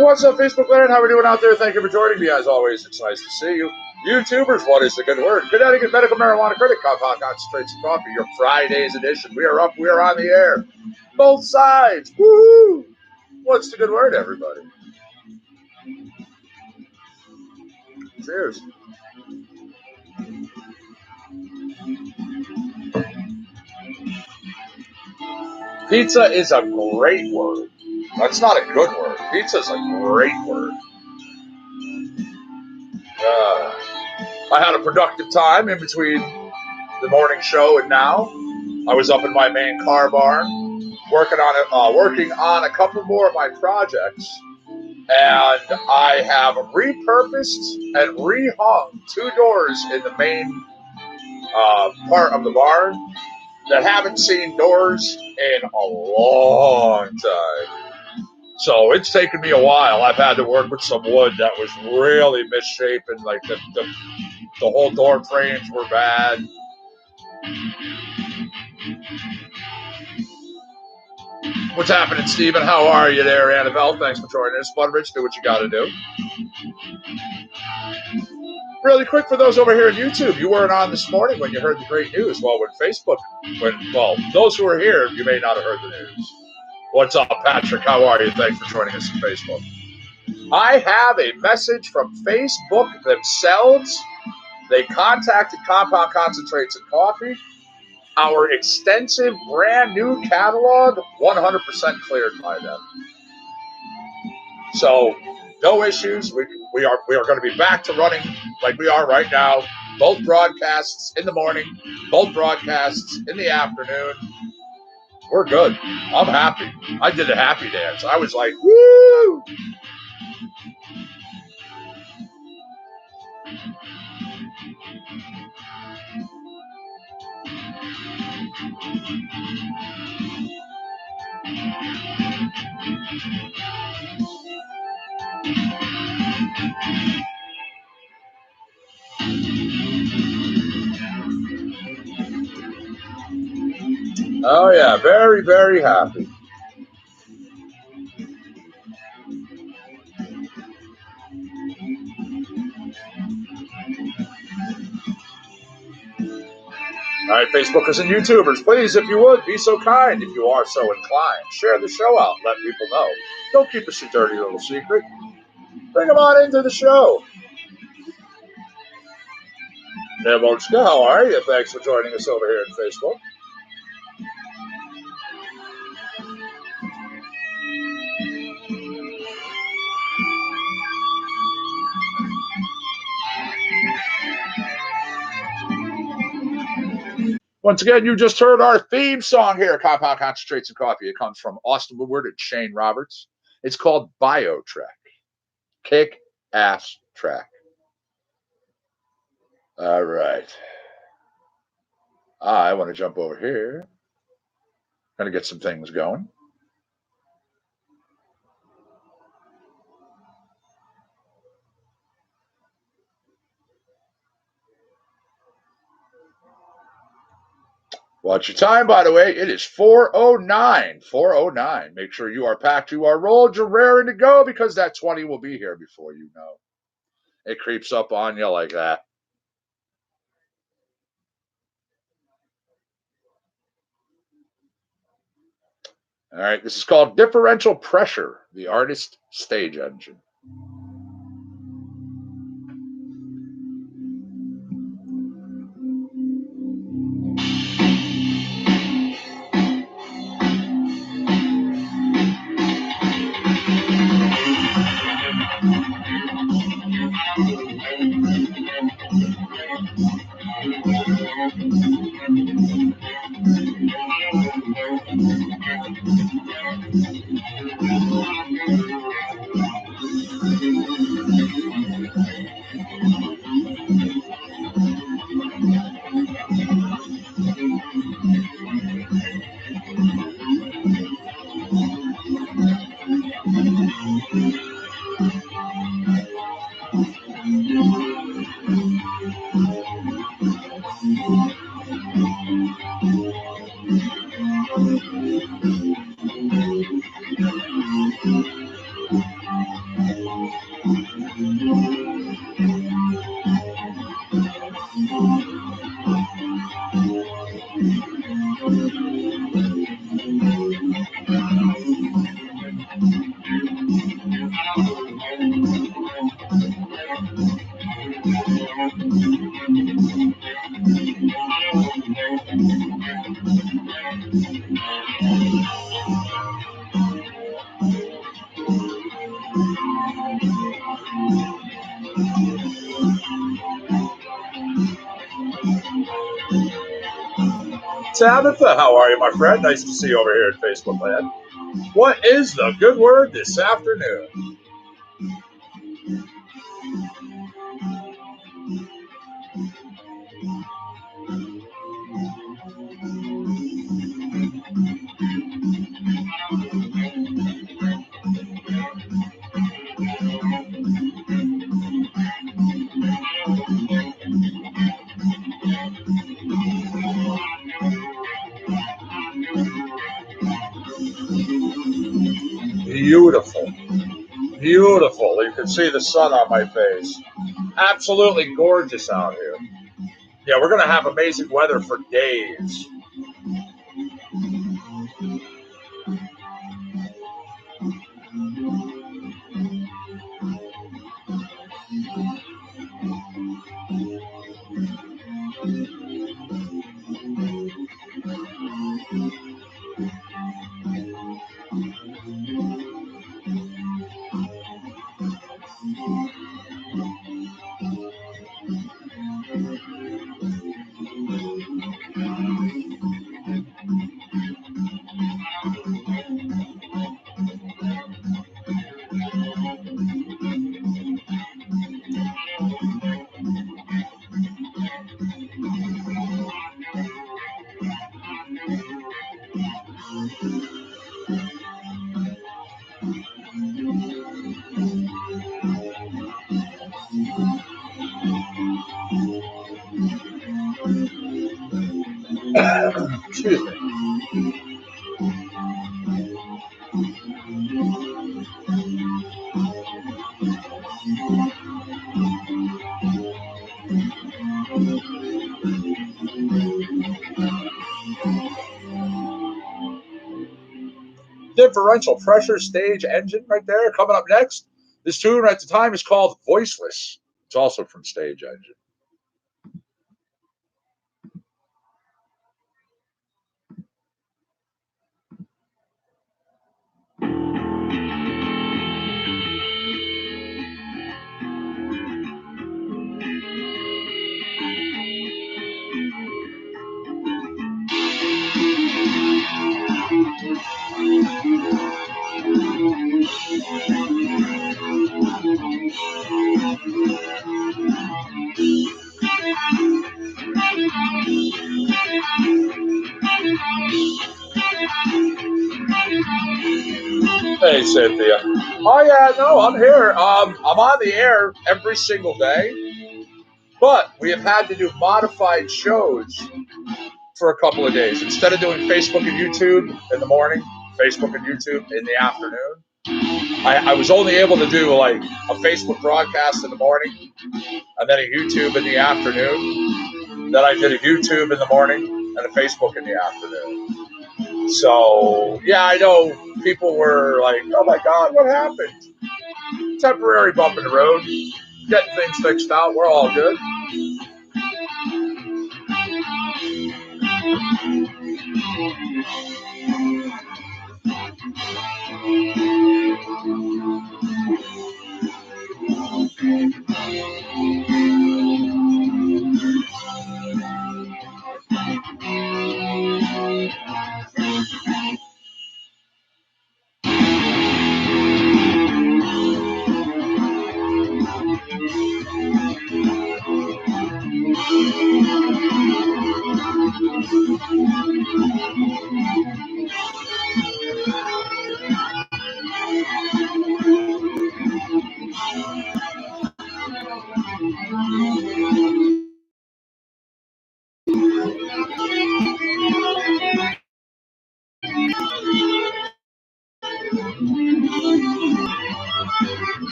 What's up, Facebook land? How are we doing out there? Thank you for joining me. As always, it's nice to see you. YouTubers, what is the good word? Connecticut Medical Marijuana Critic, Compound Concentrates and Coffee, your FryDaze edition. We are up, we are on the air. Both sides. Woohoo! What's the good word, everybody? Cheers. Pizza is a great word. That's not a good word. Pizza is a great word. I had a productive time in between the morning show and now. I was up in my main car barn working on a couple more of my projects, and I have repurposed and rehung two doors in the main part of the barn that haven't seen doors in a long time. So it's taken me a while. I've had to work with some wood that was really misshapen. Like the whole door frames were bad. What's happening, Steven? How are you there, Annabelle? Thanks for joining us. Budrich, do what you got to do. Really quick for those over here on YouTube, you weren't on this morning when you heard the great news. Well, those who are here, you may not have heard the news. What's up, Patrick? How are you? Thanks for joining us on Facebook. I have a message from Facebook themselves. They contacted Compound Concentrates and Coffee. Our extensive, brand new catalog, 100% cleared by them. So, no issues. We are going to be back to running like we are right now. Both broadcasts in the morning, both broadcasts in the afternoon. We're good. I'm happy. I did a happy dance. I was like, woo! Oh, yeah. Very, very happy. All right, Facebookers and YouTubers, please, if you would, be so kind, if you are so inclined. Share the show out. Let people know. Don't keep us a dirty little secret. Bring them on into the show. Nemochka, how are you? Thanks for joining us over here on Facebook. Once again, you just heard our theme song here, Compound Concentrates and Coffee. It comes from Austin Woodward and Shane Roberts. It's called Bio Track. Kick-ass track. All right. I want to jump over here. Going to get some things going. Watch your time, by the way. It is 4:09. 4:09. Make sure you are packed, you are rolled, you're raring to go, because that 20 will be here before you know. It creeps up on you like that. All right, this is called Differential Pressure, the Artist Stage Engine. Tabitha, how are you, my friend? Nice to see you over here in Facebook land. What is the good word this afternoon? Beautiful. Beautiful. You can see the sun on my face. Absolutely gorgeous out here. Yeah, we're going to have amazing weather for days. Excuse me. Differential pressure stage engine right there. Coming up next, this tune at the time is called Voiceless. It's also from Stage Engine. Hey, Cynthia. Oh, yeah, no, I'm here. I'm on the air every single day, but we have had to do modified shows for a couple of days. Instead of doing Facebook and YouTube in the morning, Facebook and YouTube in the afternoon, I was only able to do like a Facebook broadcast in the morning and then a YouTube in the afternoon. Then I did a YouTube in the morning and a Facebook in the afternoon. So, yeah, I know people were like, oh my God, what happened? Temporary bump in the road, getting things fixed out. We're all good.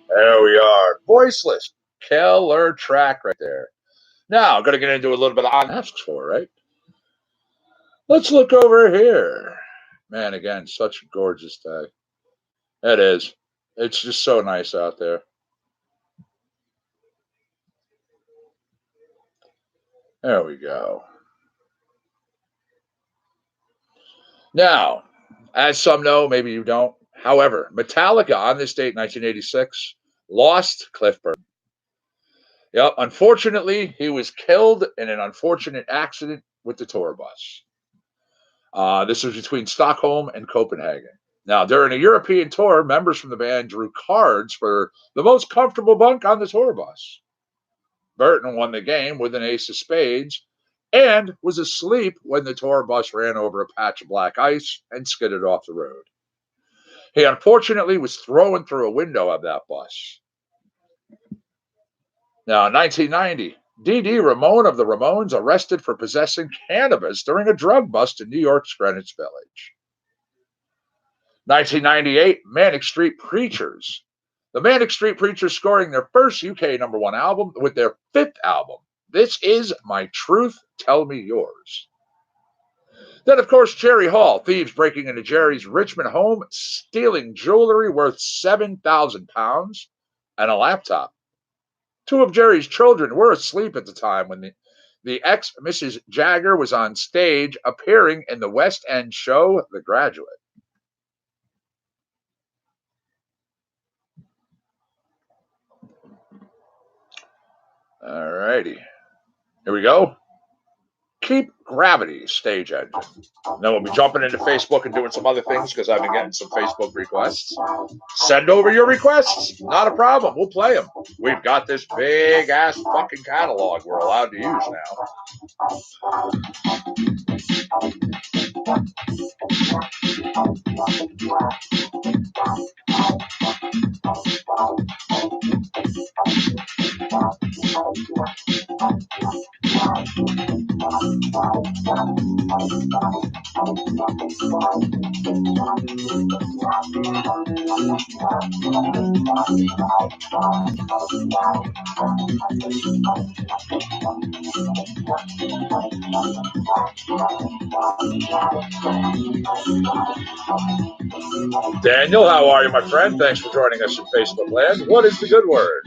There we are. Voiceless. Killer track right there. Now, I'm going to get into a little bit of asks for, right? Let's look over here. Man, again, such a gorgeous day. It is. It's just so nice out there. There we go. Now, as some know, maybe you don't. However, Metallica on this date, 1986, lost Cliff Burton. Yep, unfortunately, he was killed in an unfortunate accident with the tour bus. This was between Stockholm and Copenhagen. Now, during a European tour, members from the band drew cards for the most comfortable bunk on the tour bus. Burton won the game with an ace of spades and was asleep when the tour bus ran over a patch of black ice and skidded off the road. He unfortunately was thrown through a window of that bus. Now, in 1990, Dee Ramone of the Ramones arrested for possessing cannabis during a drug bust in New York's Greenwich Village. 1998, Manic Street Preachers. The Manic Street Preachers scoring their first UK #1 album with their 5th album. This Is My Truth, Tell Me Yours. Then, of course, Jerry Hall, thieves breaking into Jerry's Richmond home, stealing jewelry worth £7,000 and a laptop. 2 of Jerry's children were asleep at the time when the ex-Mrs. Jagger was on stage appearing in the West End show The Graduate. All righty. Here we go. Keep Gravity stage engine. Then we'll be jumping into Facebook and doing some other things because I've been getting some Facebook requests. Send over your requests. Not a problem. We'll play them. We've got this big ass fucking catalog we're allowed to use Daniel, how are you, my friend? Thanks for joining us in Facebook land. What is the good word?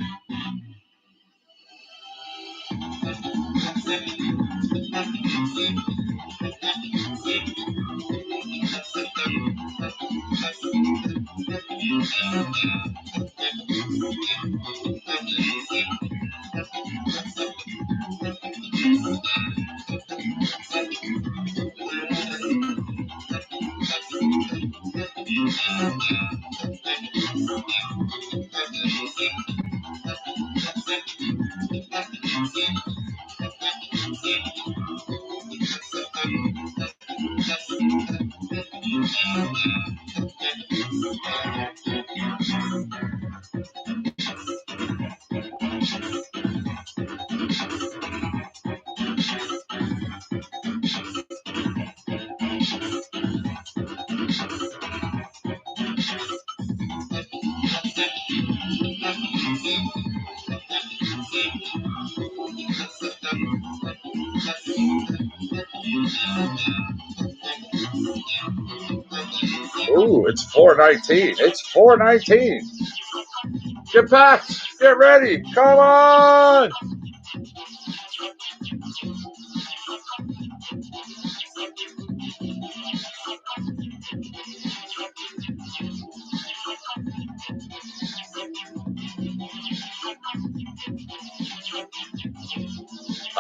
Ooh, it's 4:19. It's 4:19. Get back. Get ready. Come on.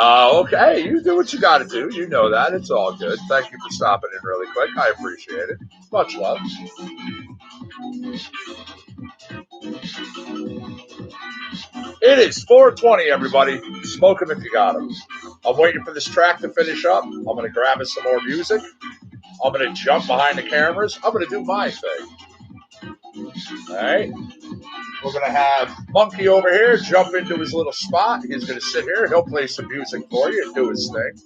Okay, you do what you got to do. You know that. It's all good. Thank you for stopping in really quick. I appreciate it. Much love. It is 4:20, everybody. Smoke them if you got them. I'm waiting for this track to finish up. I'm going to grab us some more music. I'm going to jump behind the cameras. I'm going to do my thing. All right. We're going to have Monkey over here jump into his little spot. He's going to sit here. He'll play some music for you and do his thing.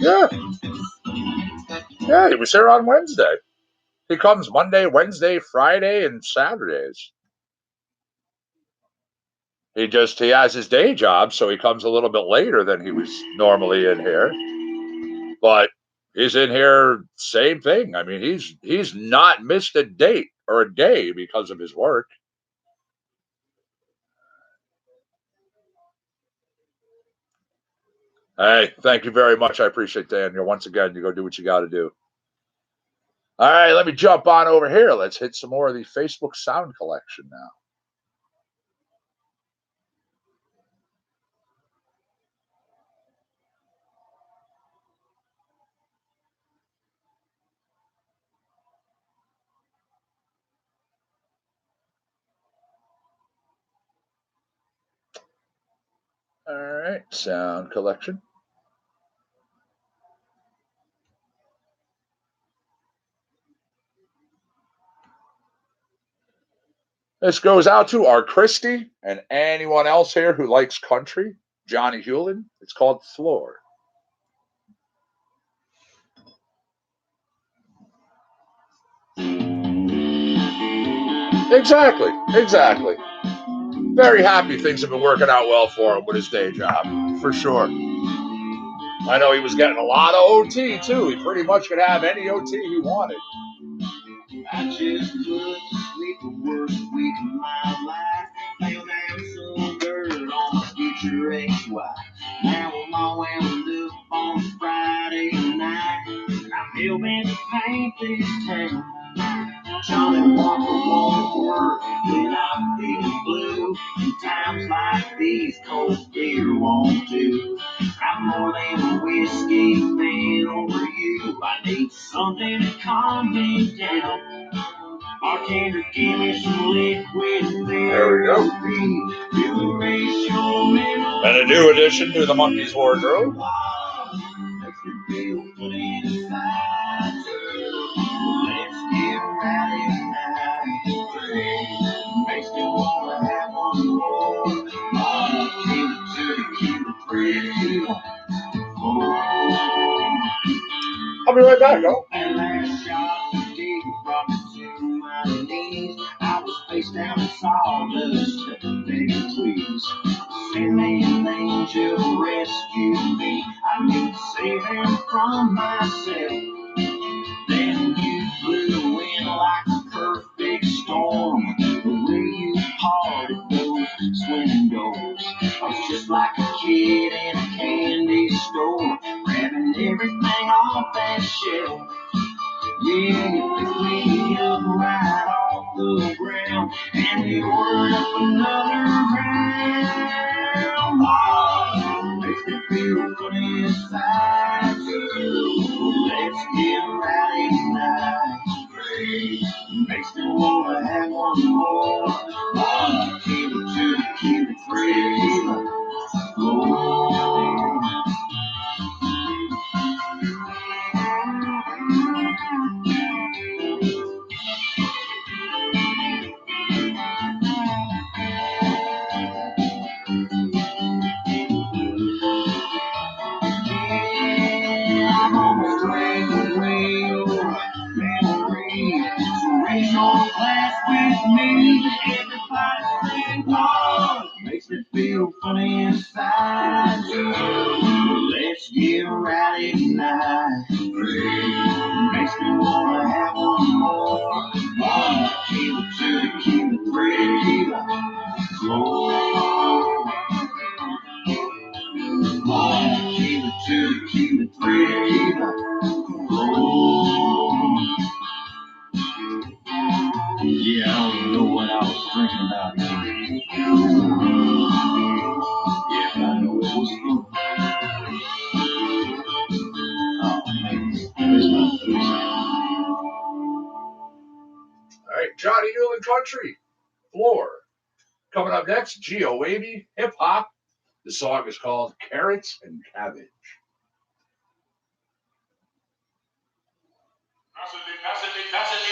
Yeah. Yeah, he was here on Wednesday. He comes Monday, Wednesday, Friday, and Saturdays. He has his day job, so he comes a little bit later than he was normally in here. But he's in here, same thing. I mean, he's not missed a date or a day because of his work. Hey, thank you very much. I appreciate it, Daniel. Once again, you go do what you got to do. All right, let me jump on over here. Let's hit some more of the Facebook sound collection now. All right, sound collection. This goes out to our Christy and anyone else here who likes country. Johnny Hewlin. It's called Floor. Exactly. Very happy things have been working out well for him with his day job, for sure. I know he was getting a lot of OT, too. He pretty much could have any OT he wanted. I just put to sleep the worst week of my life. Found out some dirt on my future ex-wife. Now I'm all wound up on Friday night. I'm hell-bent to paint this town. Johnny Walker won't work when I'm feeling blue. In times like these, cold beer won't do. I'm more than a whiskey fan over you. I need something to calm me down. Bartender, give me some liquid. There we go. And a new addition to the Monkey's Wardrobe. Makes me feel good inside. Let's get rowdy tonight. Makes me wanna have one more. Keep it pretty. I'll be right back, y'all. That last shot of deep brought me to my knees. I was face down in sawdust, begging please. Send me an angel, rescue me. I need to save him from myself. Then you blew in like a perfect storm. The way you parted those swing doors. I was just like a kid in a candy store, grabbing everything off that shelf. Yeah, you picked me up right off the ground, and we ordered up another round. Oh, makes me feel good inside. Let's get rowdy tonight. Makes me wanna have one more. Keep it free. Oh. I'm almost drained away your memory. So raise your glass with me. Everybody sing, oh, makes me feel funny inside. Let's get rowdy tonight. Makes me wanna have one more. Keep it free. Slow. Keep it free. Yeah, I don't know what I was thinking about. Yeah, but I know it was fun. Oh, man. There's my food. All right, Johnny Newland Country. floor. Coming up next, Geo Wavy, hip hop. The song is called Carrots and Cabbage.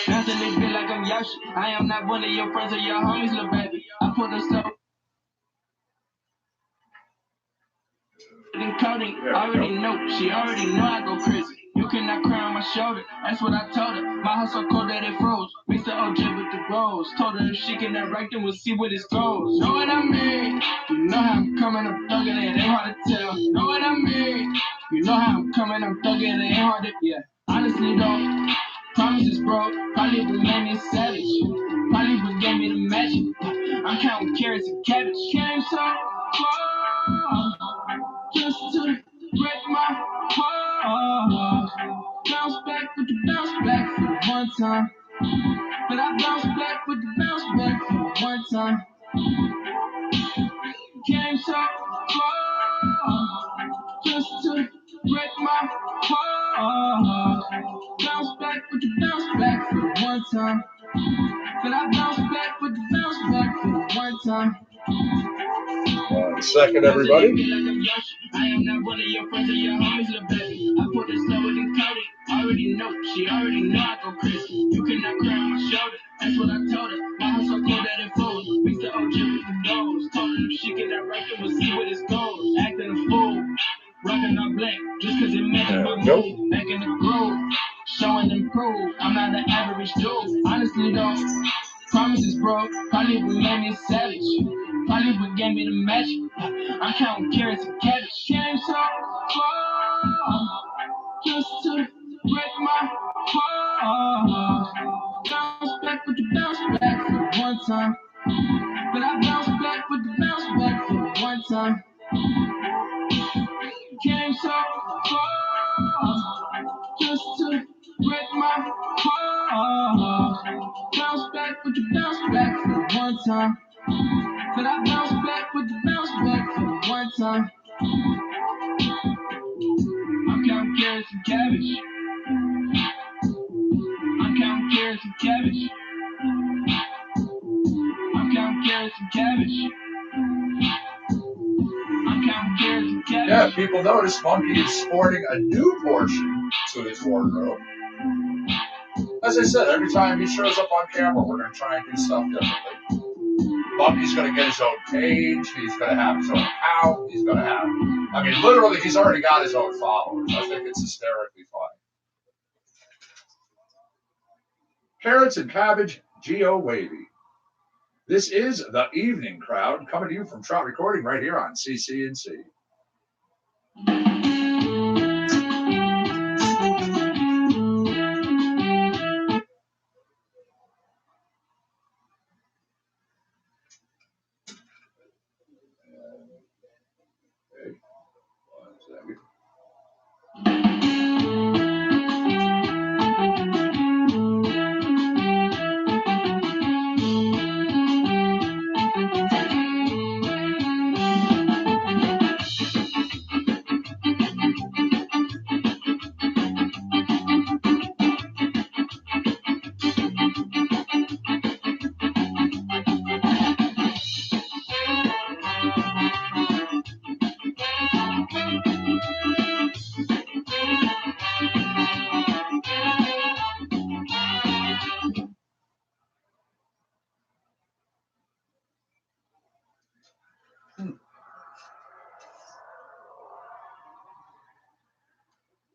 Constantly feel like I'm Yoshi. I am not one of your friends or your homies, little baby. I put a slow in coding. Already know, she already know I go crazy. You cannot cry on my shoulder. That's what I told her. My house so cold that it froze. Mr. OJ with the rose. Told her if she cannot write, then we'll see what it goes. Know what I mean? You know how I'm coming, I'm thugging it. Ain't hard to tell. Know what I mean? You know how I'm coming, I'm thugging it. Ain't hard to, yeah. Honestly though, promises broke. Probably would make me savage. Probably would give me the magic. I'm counting carrots and cabbage. Came so far just to break my heart. Bounce back with the bounce back for the one time. But I bounce back with the bounce back for the one time. Came so far just to break my heart. Bounce back with the bounce back for the one time. But I bounce back with the bounce back for the one time. 1 second, everybody. I am not one of your friends or your homies, little baby. I put it slower than Cody. Already know, she already know I go crazy. You cannot cry on my shoulder. That's what I told her. My house so cold that it froze. Mr. OJ with the nose. Told her if she cannot write, then we'll see what it goes. Acting a fool. Rocking all black just cause it matches my mood. Back in the groove. Showing them proof. I'm not an average dude. Honestly though, promises broke. Probably would make me savage. Probably would give me the magic. I'm counting carrots and cabbage. Came so far just to break my heart. Bounce back with the bounce back for the one time. But I bounce back with the bounce back for the one time. Came so far just to break my heart. Bounce back with the bounce back for the one time. But I bounce back with the bounce back for the one time. I'm counting carrots and cabbage. I'm counting carrots and cabbage. I'm counting carrots and cabbage. I'm counting carrots and cabbage. Yeah, people notice Monkey is sporting a new portion to his wardrobe. As I said, every time he shows up on camera, we're going to try and do stuff differently. Monkey's going to get his own cage. He's going to have his own account. He's going to have, I mean, literally, he's already got his own followers. I think it's hysterically funny. Carrots and Cabbage, Geo Wavy. This is The Evening Crowd, coming to you from Trout Recording right here on CCNC. Okay, 1 second.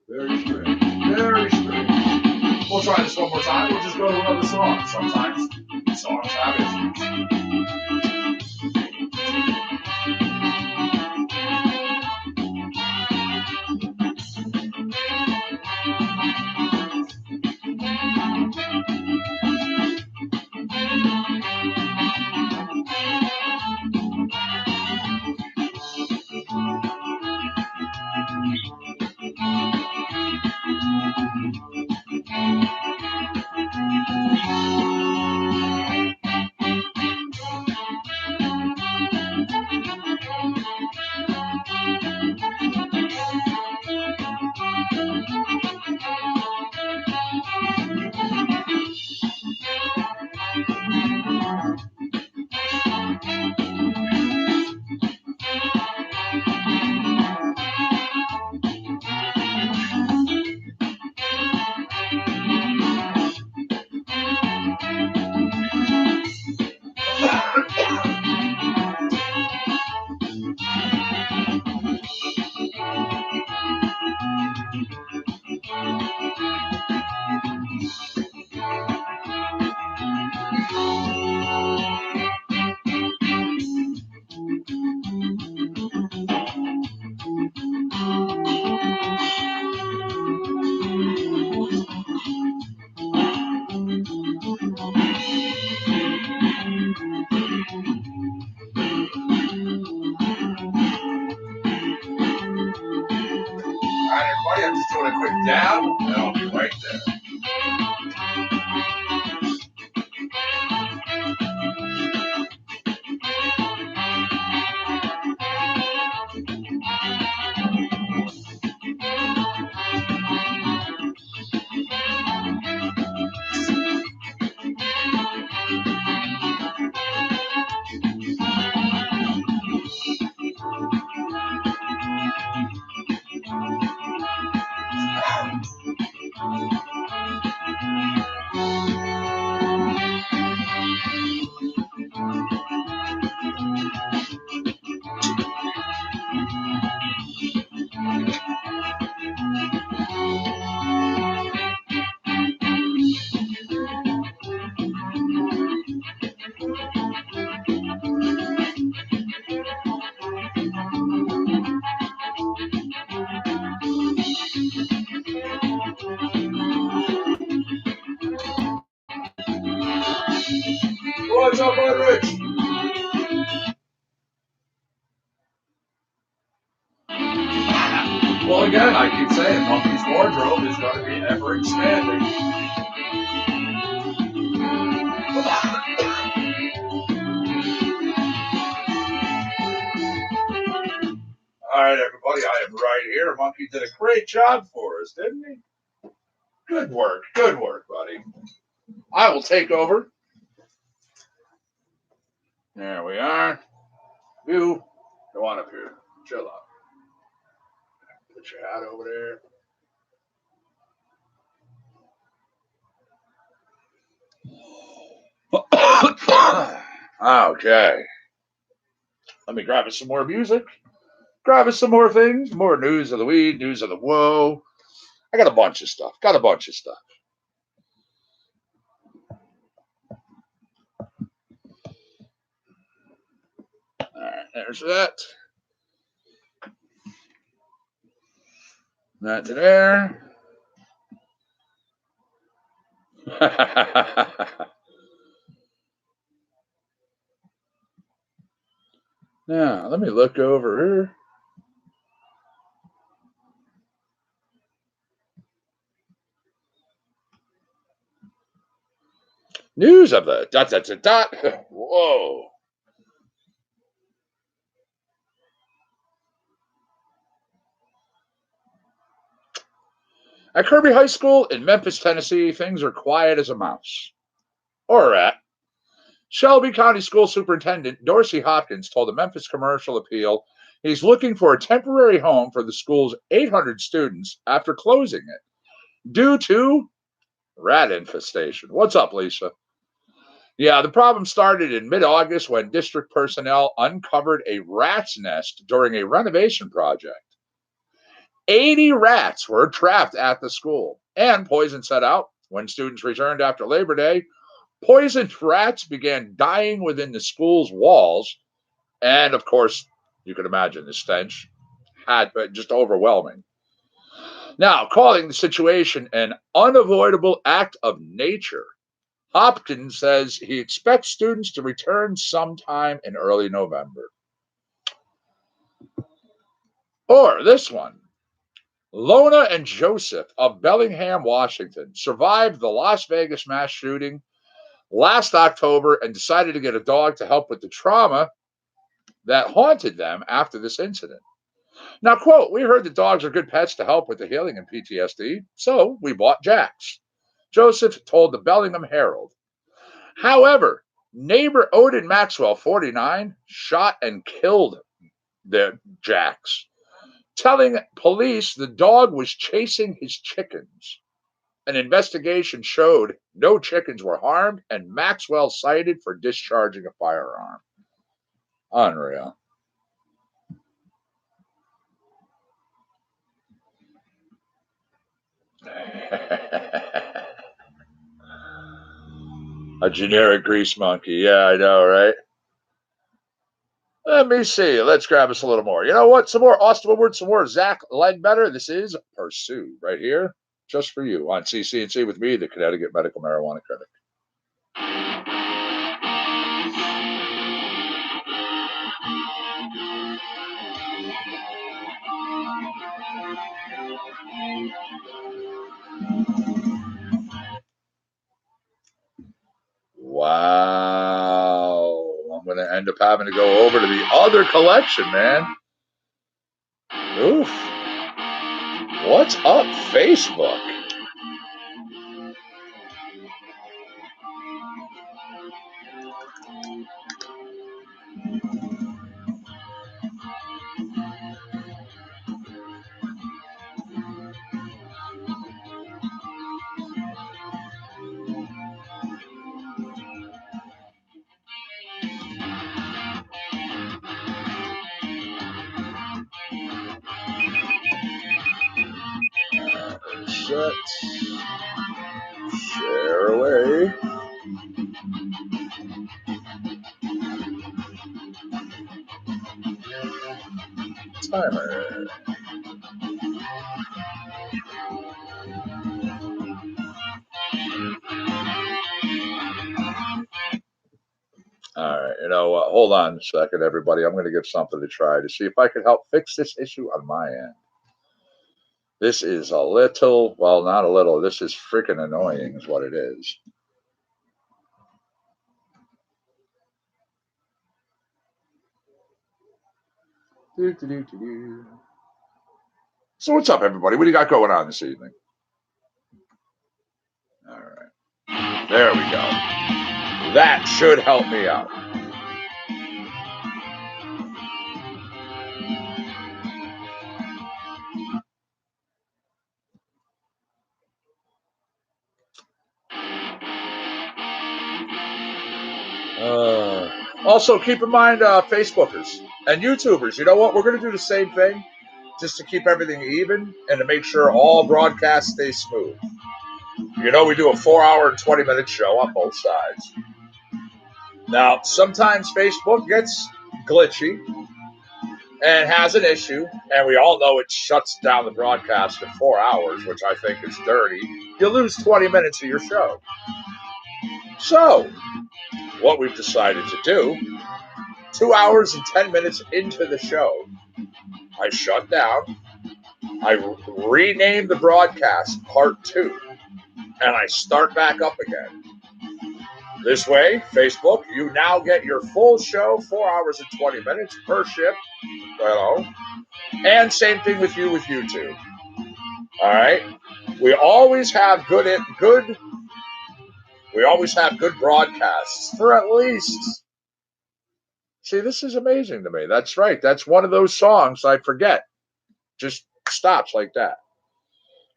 Very strange. Very strange. We'll try this one more time. We'll just go to another song. Sometimes songs have issues. I'm just doing a quick dab, and I'll be right there. What's up, bud, Rich? Well, again, I keep saying Monkey's wardrobe is going to be ever expanding. All right, everybody, I am right here. Monkey did a great job for us, didn't he? Good work, buddy. I will take over. There we are. You, go on up here. Chill out. Put your hat over there. Okay. Let me grab us some more music. Grab us some more things. More news of the weed, news of the woe. I got a bunch of stuff. All right, there's that. That to there. Now, let me look over here. News of the ... Whoa. At Kirby High School in Memphis, Tennessee, things are quiet as a mouse. Or a rat. Shelby County School Superintendent Dorsey Hopkins told the Memphis Commercial Appeal he's looking for a temporary home for the school's 800 students after closing it due to rat infestation. What's up, Lisa? Yeah, the problem started in mid-August when district personnel uncovered a rat's nest during a renovation project. 80 rats were trapped at the school, and poison set out. When students returned after Labor Day, poisoned rats began dying within the school's walls, and of course, you can imagine the stench had just overwhelming. Now, calling the situation an unavoidable act of nature, Hopkins says he expects students to return sometime in early November. Or this one. Lona and Joseph of Bellingham, Washington, survived the Las Vegas mass shooting last October and decided to get a dog to help with the trauma that haunted them after this incident. Now, quote, we heard that dogs are good pets to help with the healing and PTSD, so we bought Jax. Joseph told the Bellingham Herald. However, neighbor Odin Maxwell, 49, shot and killed their Jax, telling police the dog was chasing his chickens. An investigation showed no chickens were harmed, and Maxwell cited for discharging a firearm. Unreal. A generic grease monkey. Yeah, I know, right? Let me see. Let's grab us a little more. You know what? Some more Austin Woodward, some more Zach Ledbetter. This is Pursue right here, just for you on CC&C with me, the Connecticut Medical Marijuana Critic. Wow. I'm going to end up having to go over to the other collection, man. Oof. What's up, Facebook? Set. Share away. Timer. All right, hold on a second, everybody. I'm going to give something to try to see if I can help fix this issue on my end. This is a little, well, not a little, this is freaking annoying is what it is. So what's up, everybody? What do you got going on this evening? All right. There we go. That should help me out. Also, keep in mind, Facebookers and YouTubers, you know what? We're going to do the same thing just to keep everything even and to make sure all broadcasts stay smooth. We do a 4-hour and 20-minute show on both sides. Now, sometimes Facebook gets glitchy and has an issue, and we all know it shuts down the broadcast at 4 hours, which I think is dirty. You lose 20 minutes of your show. So, what we've decided to do, 2 hours and 10 minutes into the show, I shut down, I rename the broadcast Part 2, and I start back up again. This way, Facebook, you now get your full show, 4 hours and 20 minutes per shift. And same thing with you with YouTube. All right? We always have good broadcasts for at least. See, this is amazing to me. That's right. That's one of those songs I forget. Just stops like that.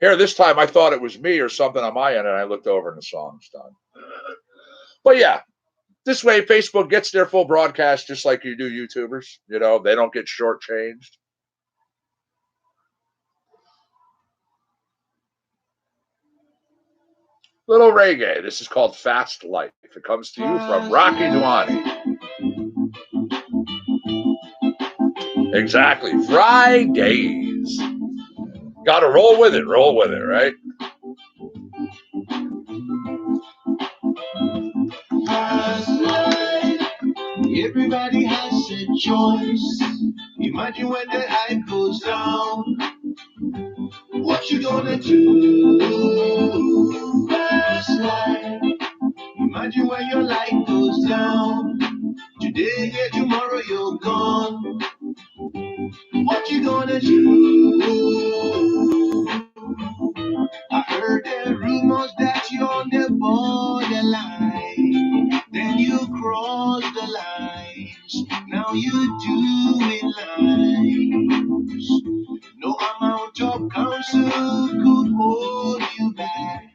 Here, this time I thought it was me or something on my end, and I looked over and the song's done. But yeah, this way Facebook gets their full broadcast just like you do YouTubers. They don't get shortchanged. Little reggae. This is called Fast Life. It comes to you from Rocky Duani. Exactly. FryDaze. Gotta roll with it, right? Everybody has a choice. Imagine when the hype goes down. What you gonna do? Fast life. Imagine when your light goes down. Today, yeah, tomorrow you're gone. What you gonna do? I heard the rumors that you're on the borderline. Then you cross the lines. Now you doing lines. No amount of counsel could hold you back.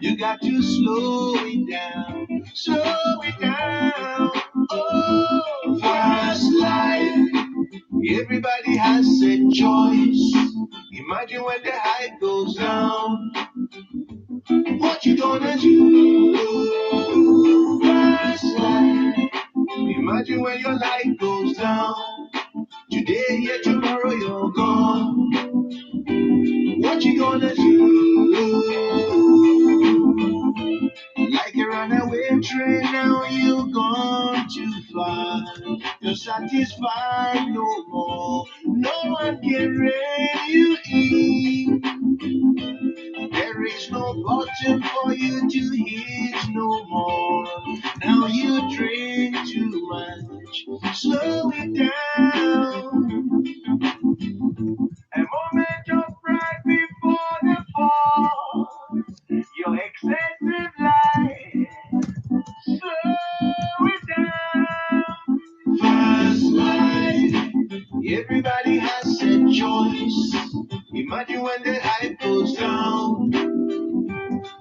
You got to slow it down. Slow it down. Oh, fast life. Everybody has a choice. Imagine when the hype goes down. What you gonna do? Fast life. Imagine when your light goes down. Today, yeah, tomorrow you're gone. What you gonna do? Like a runaway train, now you've gone too far. You're satisfied no more. No one can rein you in. waiting for you to hit no more. Now you drink too much. Slow it down. A moment just right before the fall. Your excessive life. Slow it down. Fast life. Everybody has a choice. Imagine when the hype goes down.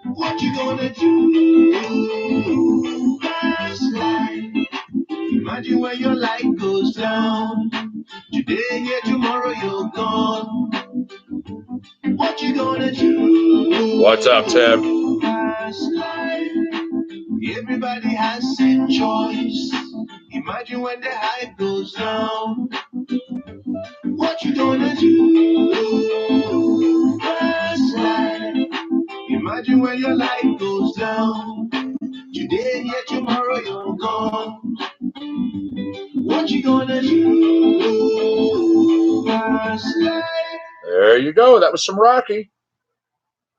What you gonna do? Fast life. Imagine when your light goes down. Today, yeah, tomorrow you're gone. What you gonna do? What's up, Tim? Fast life. Everybody has a choice. Imagine when the hype goes down. What you gonna do? Fast life. Imagine when your light goes down. Today, yeah, tomorrow you're gone. What you gonna do? Fast life. There you go. That was some Rocky.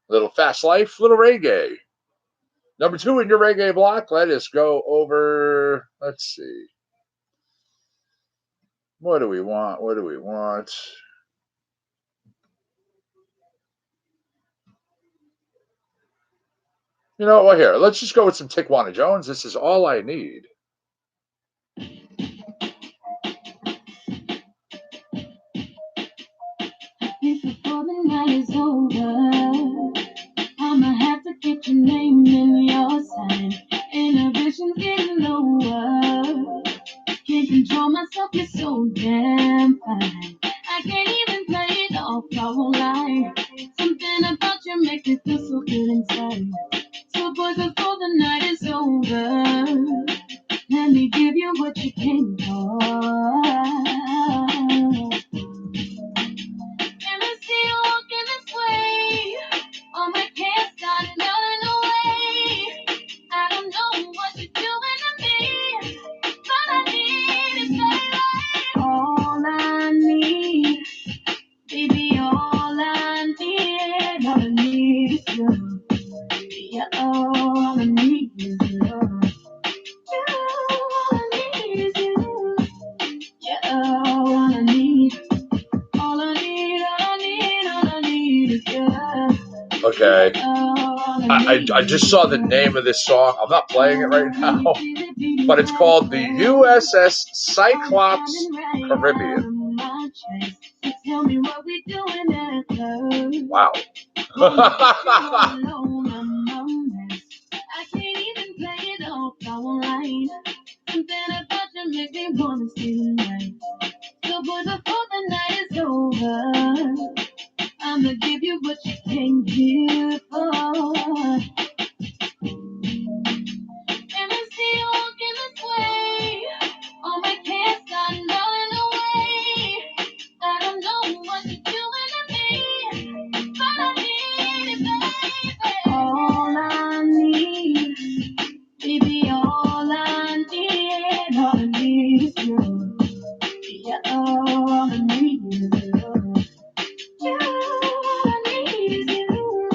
Little Fast Life, little reggae. Number 2 in your reggae block. Let us go over. Let's see. What do we want? What do we want? You know, well, here, let's just go with some Tijuana Jones. This is all I need. Before the night is over, I'ma have to get your name in your sign. Inhibition's getting lower. Can't control myself, you're so damn fine. I can't even play it off, I won't lie. Something about you makes me feel so good inside. So boy, before the night is over, let me give you what you came for. Let me see you walking this way. All my cares started melting away. I don't know what you're doing to me, but I need is baby. All I need, baby, all I need is love. Yeah, all I need is love. Yeah, all I need is you. Yeah, all I need. All I need is love. Okay. I just saw the name of this song. I'm not playing it right now, but it's called the USS Cyclops Caribbean. Wow. I can't even play it off, I won't lie. Something about you makes me wanna see the light. So boy, before the night is over, I'ma give you what you came here for. Let me see you walking this way. All my cares start melting away. I don't know what you're doing to me, but I need it, baby. All I need, baby, all I need is you. Yeah, all I need is love. Yeah, all I need is you.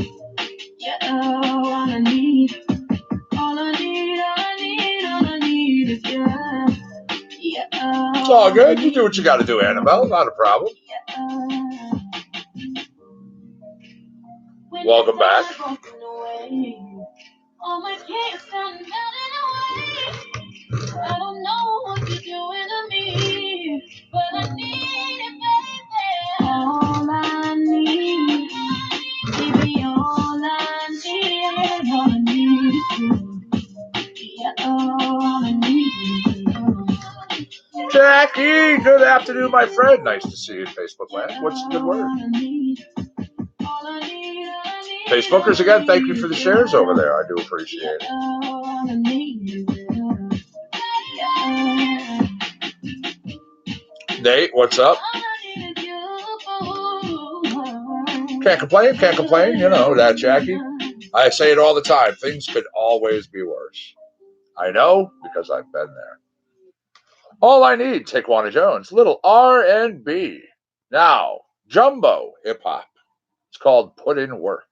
Yeah, all I need. All I need is you. Yeah, It's all good. You do what you got to do, Annabelle. Not a problem. Welcome back. All my cares are melting away. I don't know what you're doing to me, but I need it, baby. All I need, baby, all I need is you. Yeah, all I need is you. Jackie, good afternoon, my friend. Nice to see you in Facebook land. What's the good word? Facebookers, again, thank you for the shares over there. I do appreciate it. Nate, what's up? Can't complain. You know that, Jackie. I say it all the time. Things could always be worse. I know because I've been there. All I need, Tijuana Jones, little R&B. Now, jumbo hip hop. It's called Put in Work.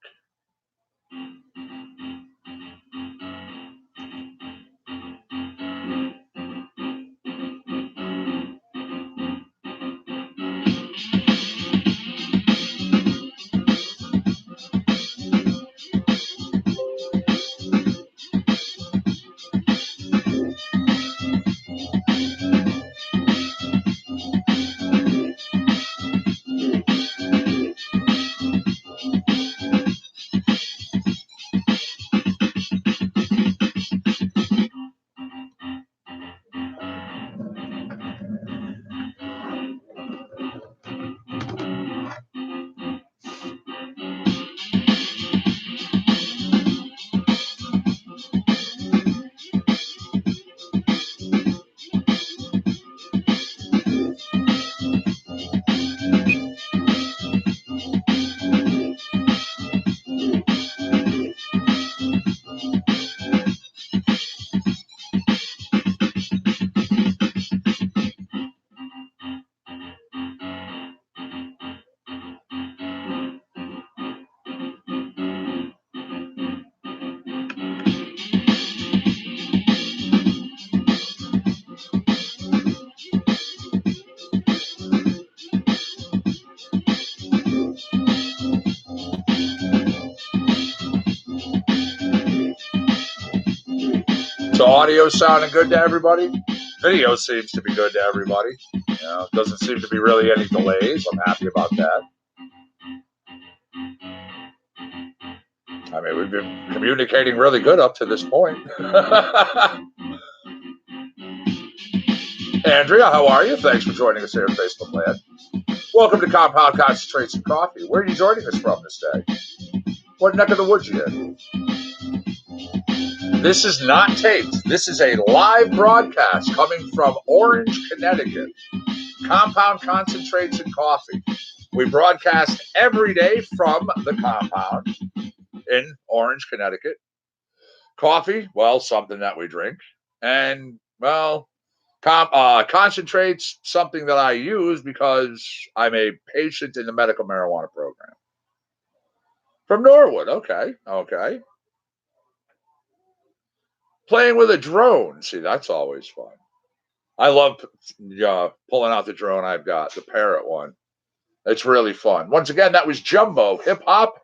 So audio sounding good to everybody? Video seems to be good to everybody. Doesn't seem to be really any delays. I'm happy about that. I mean, we've been communicating really good up to this point. Andrea, how are you? Thanks for joining us here at Facebook Land. Welcome to Compound Concentrates and Coffee. Where are you joining us from this day? What neck of the woods you in? This is not taped. This is a live broadcast coming from Orange, Connecticut. Compound Concentrates and Coffee. We broadcast every day from the compound in Orange, Connecticut. Coffee, well, something that we drink. And, well, concentrates, something that I use because I'm a patient in the medical marijuana program. From Norwood, okay. Playing with a drone, see, that's always fun. I love pulling out the drone I've got, the Parrot one. It's really fun. Once again, that was Jumbo Hip Hop,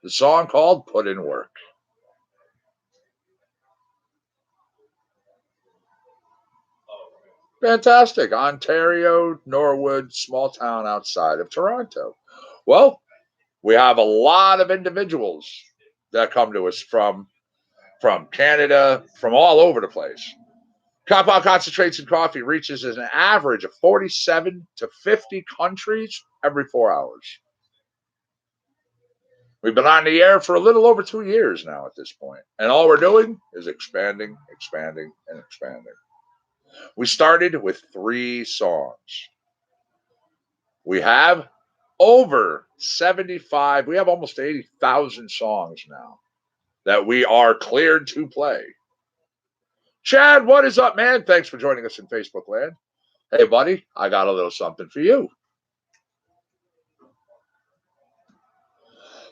the song called Put in Work. Fantastic. Ontario, Norwood, small town outside of Toronto. Well, we have a lot of individuals that come to us from Canada, from all over the place. Compound Concentrates and Coffee reaches an average of 47 to 50 countries every 4 hours. We've been on the air for a little over 2 years now at this point, and all we're doing is expanding. We started with 3 songs. We have over 75, we have almost 80,000 songs now that we are cleared to play. Chad, what is up, man? Thanks for joining us in Facebook Land. Hey, buddy, I got a little something for you.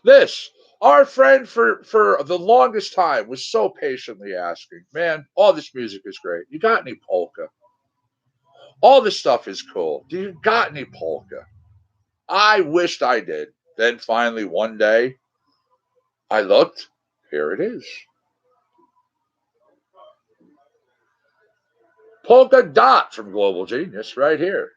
This, our friend for the longest time was so patiently asking, man, all this music is great. You got any polka? All this stuff is cool. Do you got any polka? I wished I did. Then finally one day, I looked. Here it is. Polka Dot from Global Genius right here.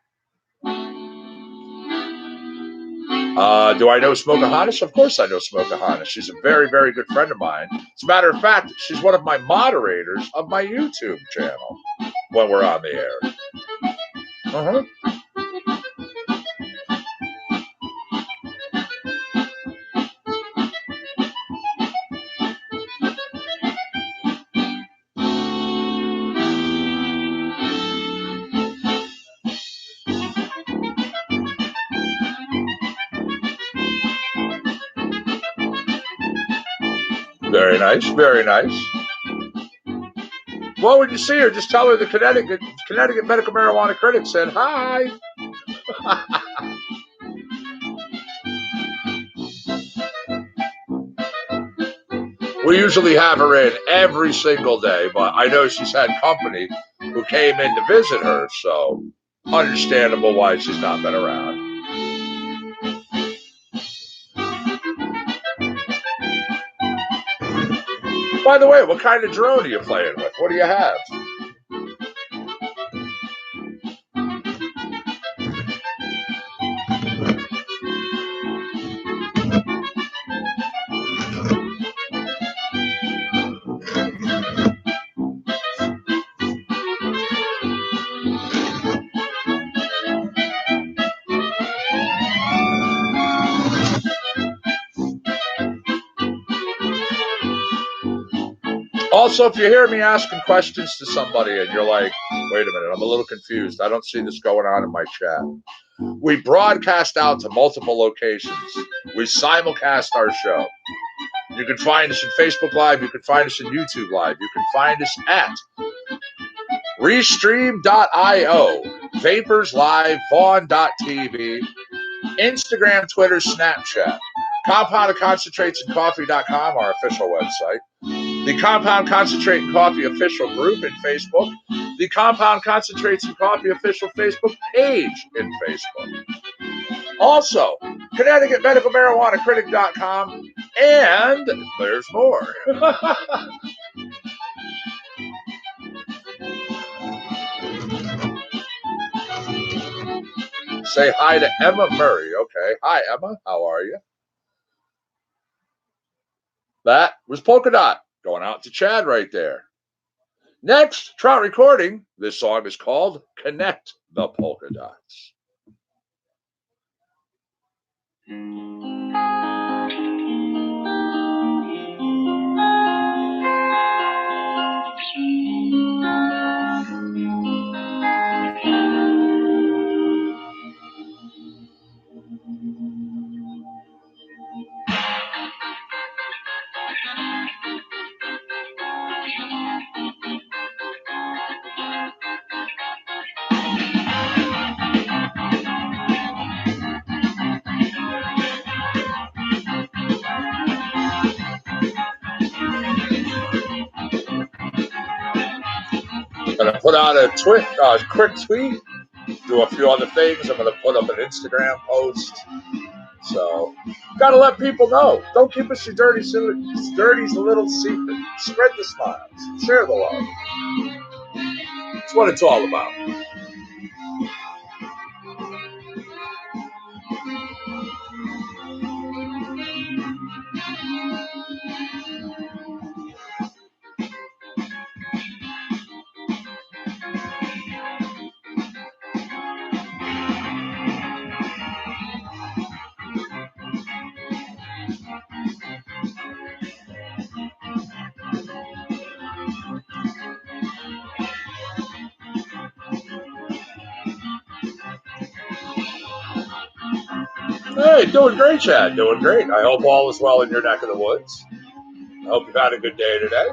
Do I know Smokahontas? Of course I know Smokahontas. She's a very, very good friend of mine. As a matter of fact, she's one of my moderators of my YouTube channel when we're on the air. Very nice, very nice. Well, when you see her, just tell her the Connecticut Medical Marijuana Critic said hi. We usually have her in every single day, but I know she's had company who came in to visit her, so understandable why she's not been around. By the way, what kind of drone are you playing with? What do you have? Also, if you hear me asking questions to somebody and you're like, wait a minute, I'm a little confused. I don't see this going on in my chat. We broadcast out to multiple locations. We simulcast our show. You can find us in Facebook Live. You can find us in YouTube Live. You can find us at Restream.io, Vapors Live, Vaughn.tv, Instagram, Twitter, Snapchat, CompoundedConcentratesandCoffee.com, our official website, the Compound Concentrate and Coffee official group in Facebook, the Compound Concentrates and Coffee official Facebook page in Facebook. Also, ConnecticutMedicalMarijuanaCritic.com, and there's more. Say hi to Emma Murray. Okay. Hi, Emma. How are you? That was Polka Dot. Going out to Chad right there. Next, Trout Recording. This song is called Connect the Polka Dots. I'm going to put out a quick tweet, do a few other things. I'm going to put up an Instagram post. So, got to let people know. Don't keep us your dirty little secret. Spread the smiles. Share the love. That's what it's all about. Hey, doing great, Chad. Doing great. I hope all is well in your neck of the woods. I hope you've had a good day today.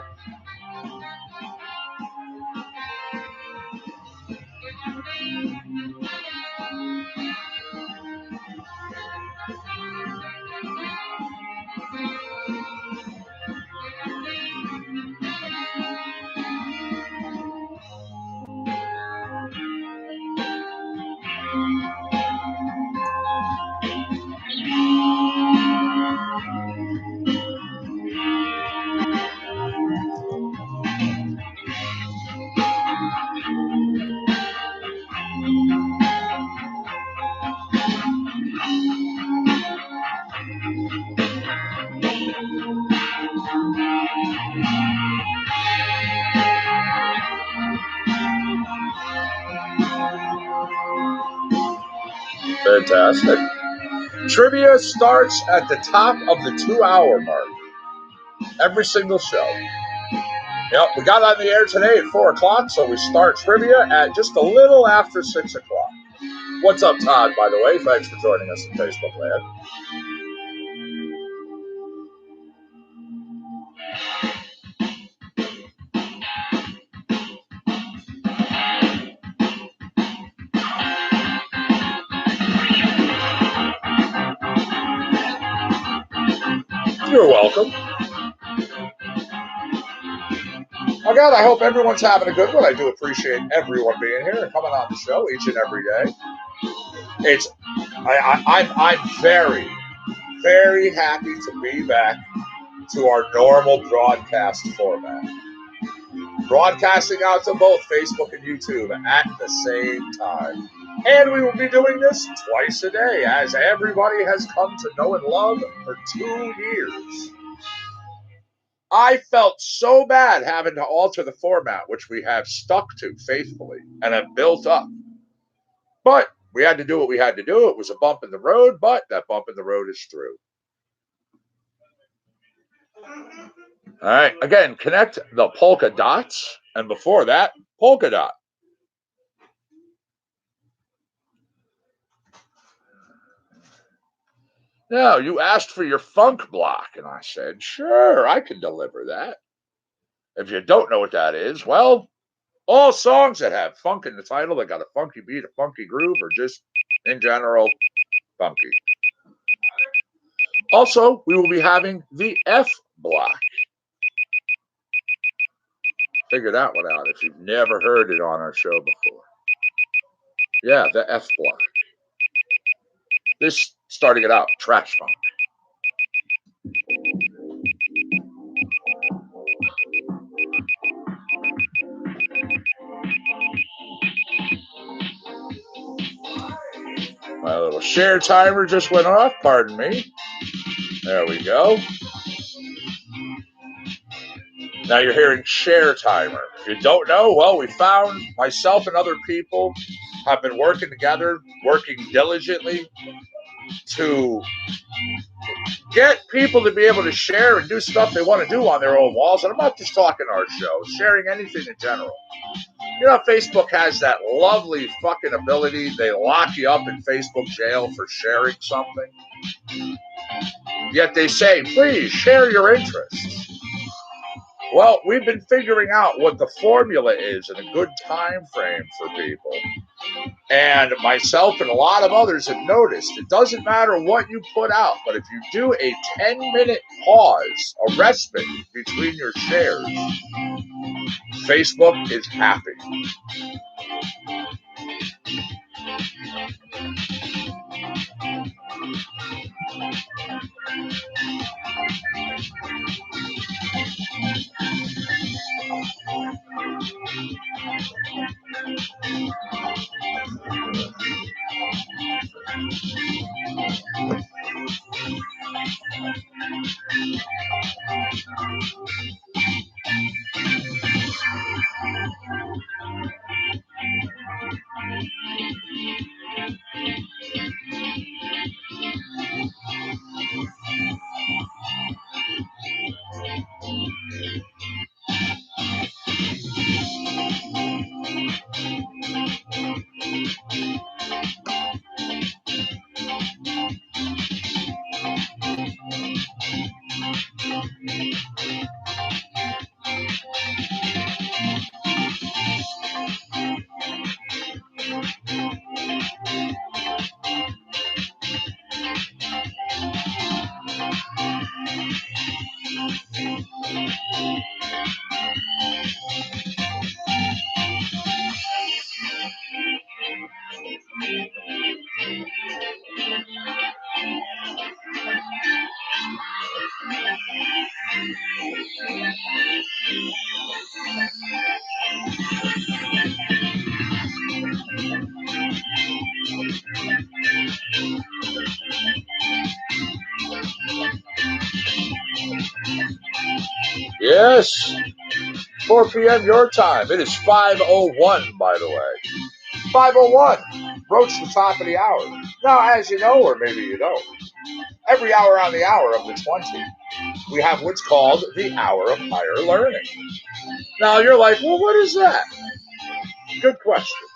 Fantastic. Trivia starts at the top of the 2-hour mark. Every single show. Yep, we got on the air today at 4 o'clock, so we start trivia at just a little after 6 o'clock. What's up, Todd, by the way? Thanks for joining us in Facebook Land. You're welcome. Again, I hope everyone's having a good one. I do appreciate everyone being here and coming on the show each and every day. I'm very, very happy to be back to our normal broadcast format. Broadcasting out to both Facebook and YouTube at the same time. And we will be doing this twice a day, as everybody has come to know and love for 2 years. I felt so bad having to alter the format, which we have stuck to faithfully and have built up. But we had to do what we had to do. It was a bump in the road, but that bump in the road is through. All right. Again, connect the polka dots. And before that, polka dot. Now, you asked for your funk block, and I said, sure, I can deliver that. If you don't know what that is, well, all songs that have funk in the title, that got a funky beat, a funky groove, or just, in general, funky. Also, we will be having the F block. Figure that one out if you've never heard it on our show before. Yeah, the F block. This Starting it out, Trash Funk. My little share timer just went off, pardon me. There we go. Now you're hearing share timer. If you don't know, well, we found myself and other people have been working together, working diligently to get people to be able to share and do stuff they want to do on their own walls. And I'm not just talking our show, sharing anything in general. You know, Facebook has that lovely fucking ability. They lock you up in Facebook jail for sharing something. Yet they say, please share your interests. Well, we've been figuring out what the formula is and a good time frame for people. And myself and a lot of others have noticed it doesn't matter what you put out, but if you do a 10-minute pause, a respite between your shares, Facebook is happy. Yes, 4 p.m. your time. It is 5:01, by the way. 5:01. Broach the top of the hour. Now, as you know, or maybe you don't, every hour on the hour of the 20, we have what's called the Hour of Higher Learning. Now, you're like, well, what is that? Good question.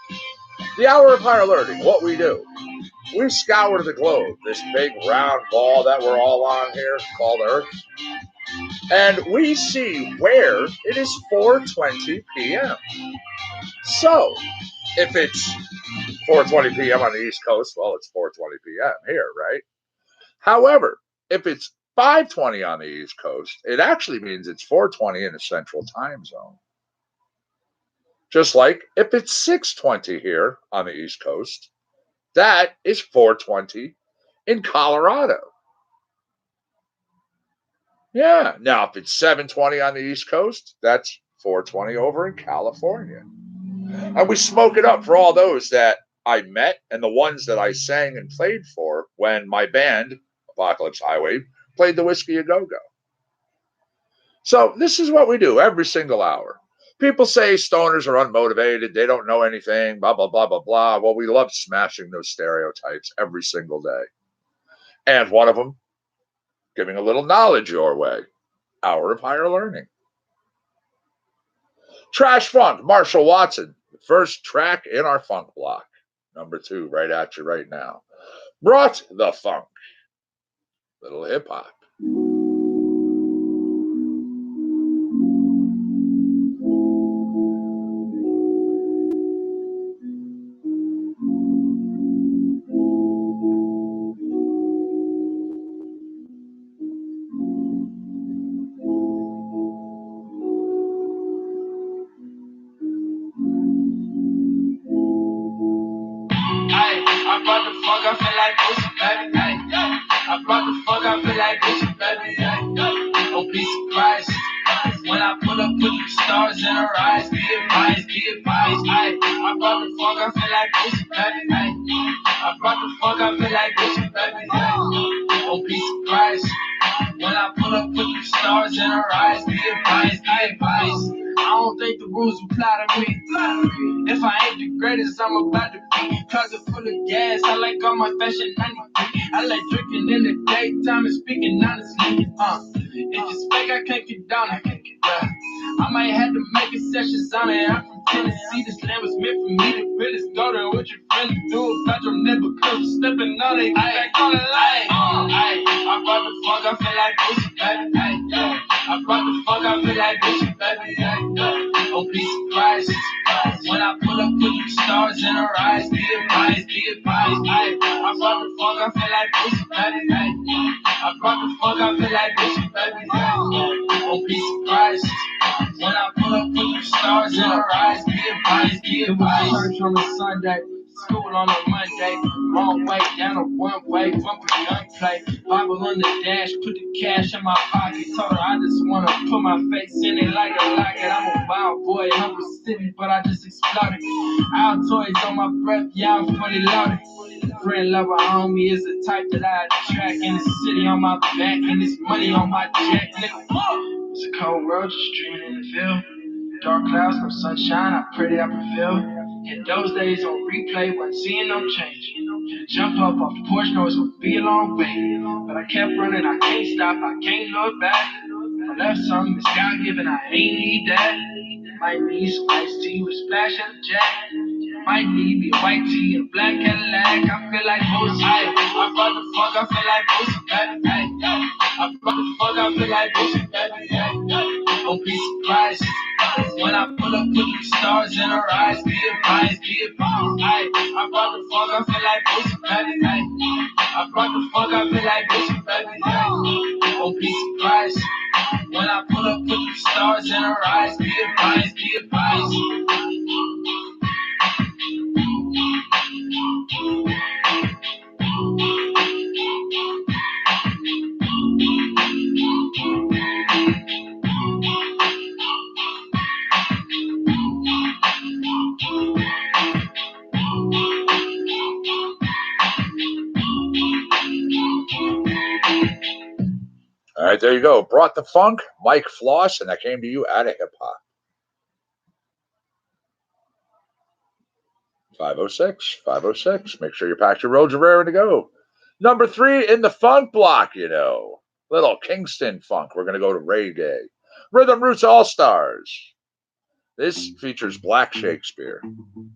The Hour of Higher Learning, what we do, we scour the globe, this big round ball that we're all on here called Earth, and we see where it is 4:20 p.m. So, if it's 4:20 p.m. on the East Coast, well, it's 4:20 p.m. here, right? However, if it's 5:20 on the East Coast, it actually means it's 4:20 in the Central Time Zone. Just like if it's 6:20 here on the East Coast, that is 4:20 in Colorado. Yeah. Now, if it's 7:20 on the East Coast, that's 4:20 over in California. And we smoke it up for all those that I met and the ones that I sang and played for when my band, Apocalypse Highway, played the Whiskey A Go Go. So this is what we do every single hour. People say stoners are unmotivated, they don't know anything, blah, blah, blah, blah, blah. Well, we love smashing those stereotypes every single day. And one of them, giving a little knowledge your way. Hour of Higher Learning. Trash Funk, Marshall Watson. The first track in our funk block. Number 2, right at you right now. Brought the funk. Little hip hop. I'm about to fuck, I feel like pussy, baby. Don't be surprised when I pull up with the stars in her eyes. Be advised, be advised. I brought the funk, I feel like Gucci, baby. I brought the funk, I feel like Gucci, baby. Don't be surprised when I pull up with the stars in her eyes. Be advised, be advised. I don't think the rules apply to me. If I ain't the greatest, I'm about to be. Closet full of gas, I like all my fashion 93. I like drinking in the daytime and speaking honestly. If it's fake, I can't get down it. I might have to make a sessions on it. I'm from Tennessee, this land was meant for me to really go there. What you finna do about your neighbor? Cause you stepping on it. I back on the light. I brought the funk, I feel like Gucci, baby. I brought the funk, I feel like Gucci, baby. Don't be surprised when I pull up with the stars in her eyes. Be advised, be advised. I brought the funk, I feel like Gucci, baby. I brought the funk, I feel like Gucci, baby. Don't be surprised when I pull up with the stars in her eyes. Be advised, be advised. Church on a Sunday, school on a Monday. Wrong way, down a one way, bumper gunplay. Bible on the dash, put the cash in my pocket. Told her I just wanna put my face in it like a locket. I'm a wild boy, Humble City, but I just exploded. Altoids on my breath, yeah, I'm fully loaded. Friend, lover, homie is the type that I attract. In the city on my back, and this money on my jack. Nigga, it's a cold world, just dreaming in the field. Dark clouds, no sunshine, I pray that I prevail. In those days on replay, wasn't seeing no change. Jump up off the porch, know it's gonna be a long way. But I kept running, I can't stop, I can't look back. I left something that's God-given, I ain't need that. Might need some iced tea with a splash of the jack. Might need me a white tee and a black Cadillac. I feel like Boosie. I brought the funk, I feel like Boosie, baby. I brought the funk, I feel like Boosie, baby. Don't be surprised when I pull up with the stars in her eyes. Be advised, be advised. I brought the funk, I feel like Boosie, baby. I brought the funk, I feel like Boosie, baby. Don't be surprised when I pull up with the stars in her eyes. Be advised, be advised. All right, there you go. Brought the Funk, Mike Floss, and that came to you out of hip hop. 506, 506. Make sure you pack your roads are raring to go. Number 3 in the funk block, you know. Little Kingston funk. We're going to go to reggae. Rhythm Roots All-Stars. This features Black Shakespeare.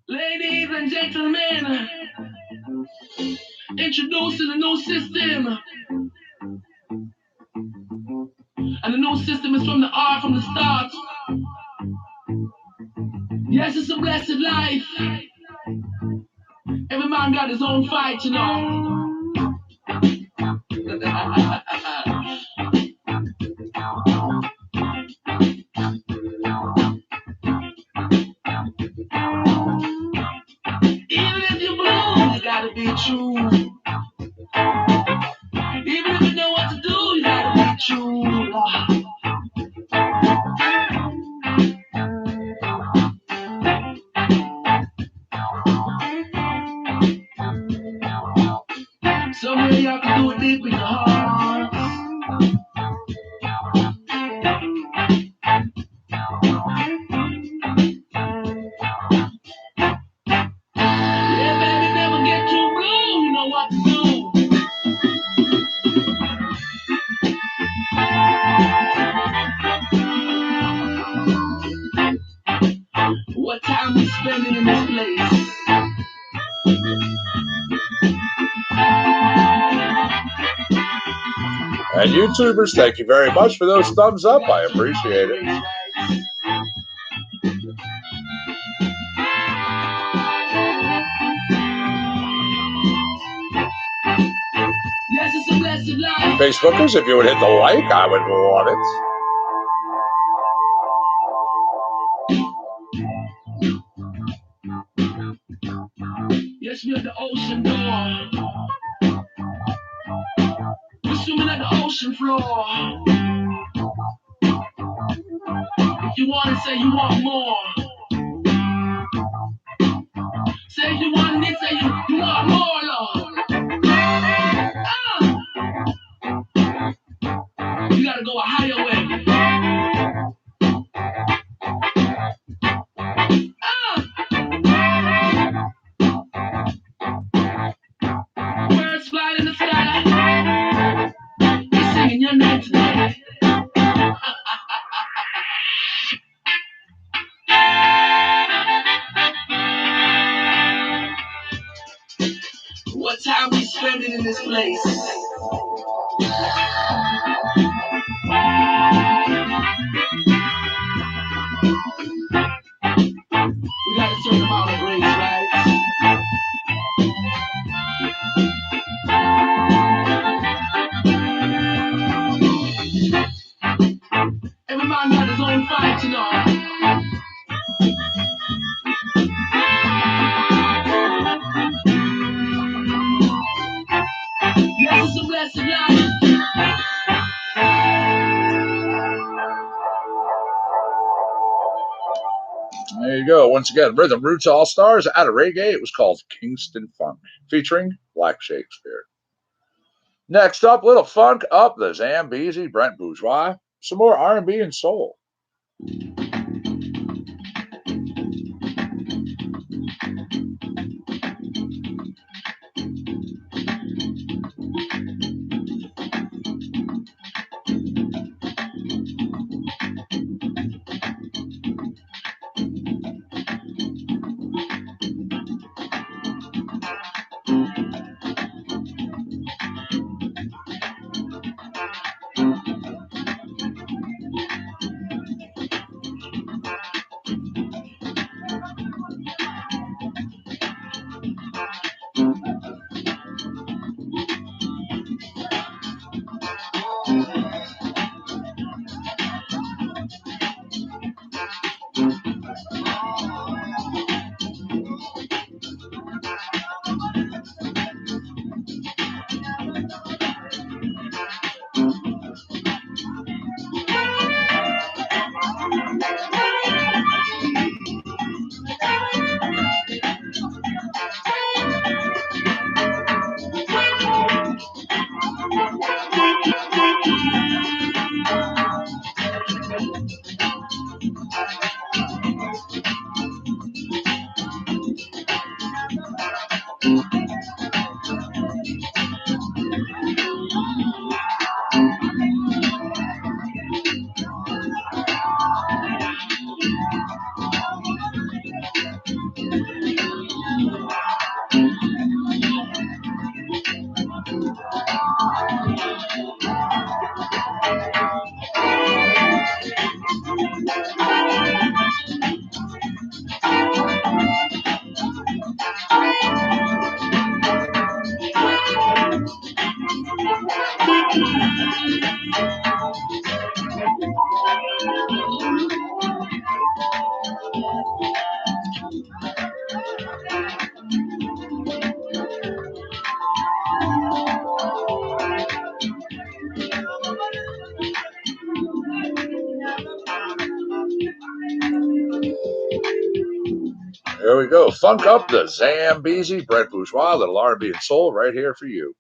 Ladies and gentlemen, introducing a new system. And the new system is from the art, from the start. Yes, it's a blessed life. Every man got his own fight, you know. Even if you're blue, you gotta be true. Even if you know what to do, you gotta be true. Some way y'all can do it deep in your heart. Yeah, baby, never get too blue. You know what to do. What time we spending in this place? And YouTubers, thank you very much for those thumbs up. I appreciate it. Yes, it's a blessed life. Facebookers, if you would hit the like, I would love it. Yes, we're at the ocean door. We're swimming at the ocean floor. You want it, say you want more. Say you want it, say you want more, Lord. You gotta go a higher way. Birds flying in the sky. He's singing your name today. What time we spending in this place? We got a certain amount of grace, right? Every man got his own fight, you know. Yes, it's a blessed life. There you go. Once again, Rhythm Roots All Stars out of reggae. It was called Kingston Funk, featuring Black Shakespeare. Next up, little funk up the Zambezi, Brent Bourgeois. Some more R&B and soul. There we go. Funk up the Zambezi, Brent Bourgeois, little R&B and soul right here for you.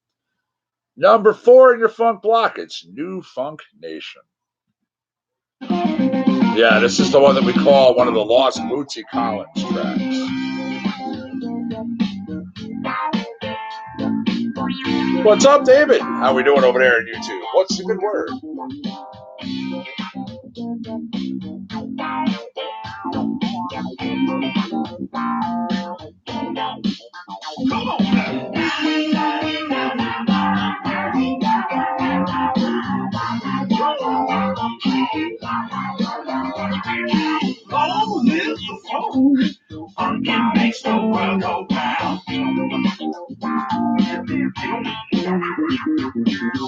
Number 4 in your funk block, it's New Funk Nation. Yeah, this is the one that we call one of the Lost Bootsy Collins tracks. What's up, David? How we doing over there on YouTube? What's the good word? Come on now. Long live the funk. Funk and makes the world go round.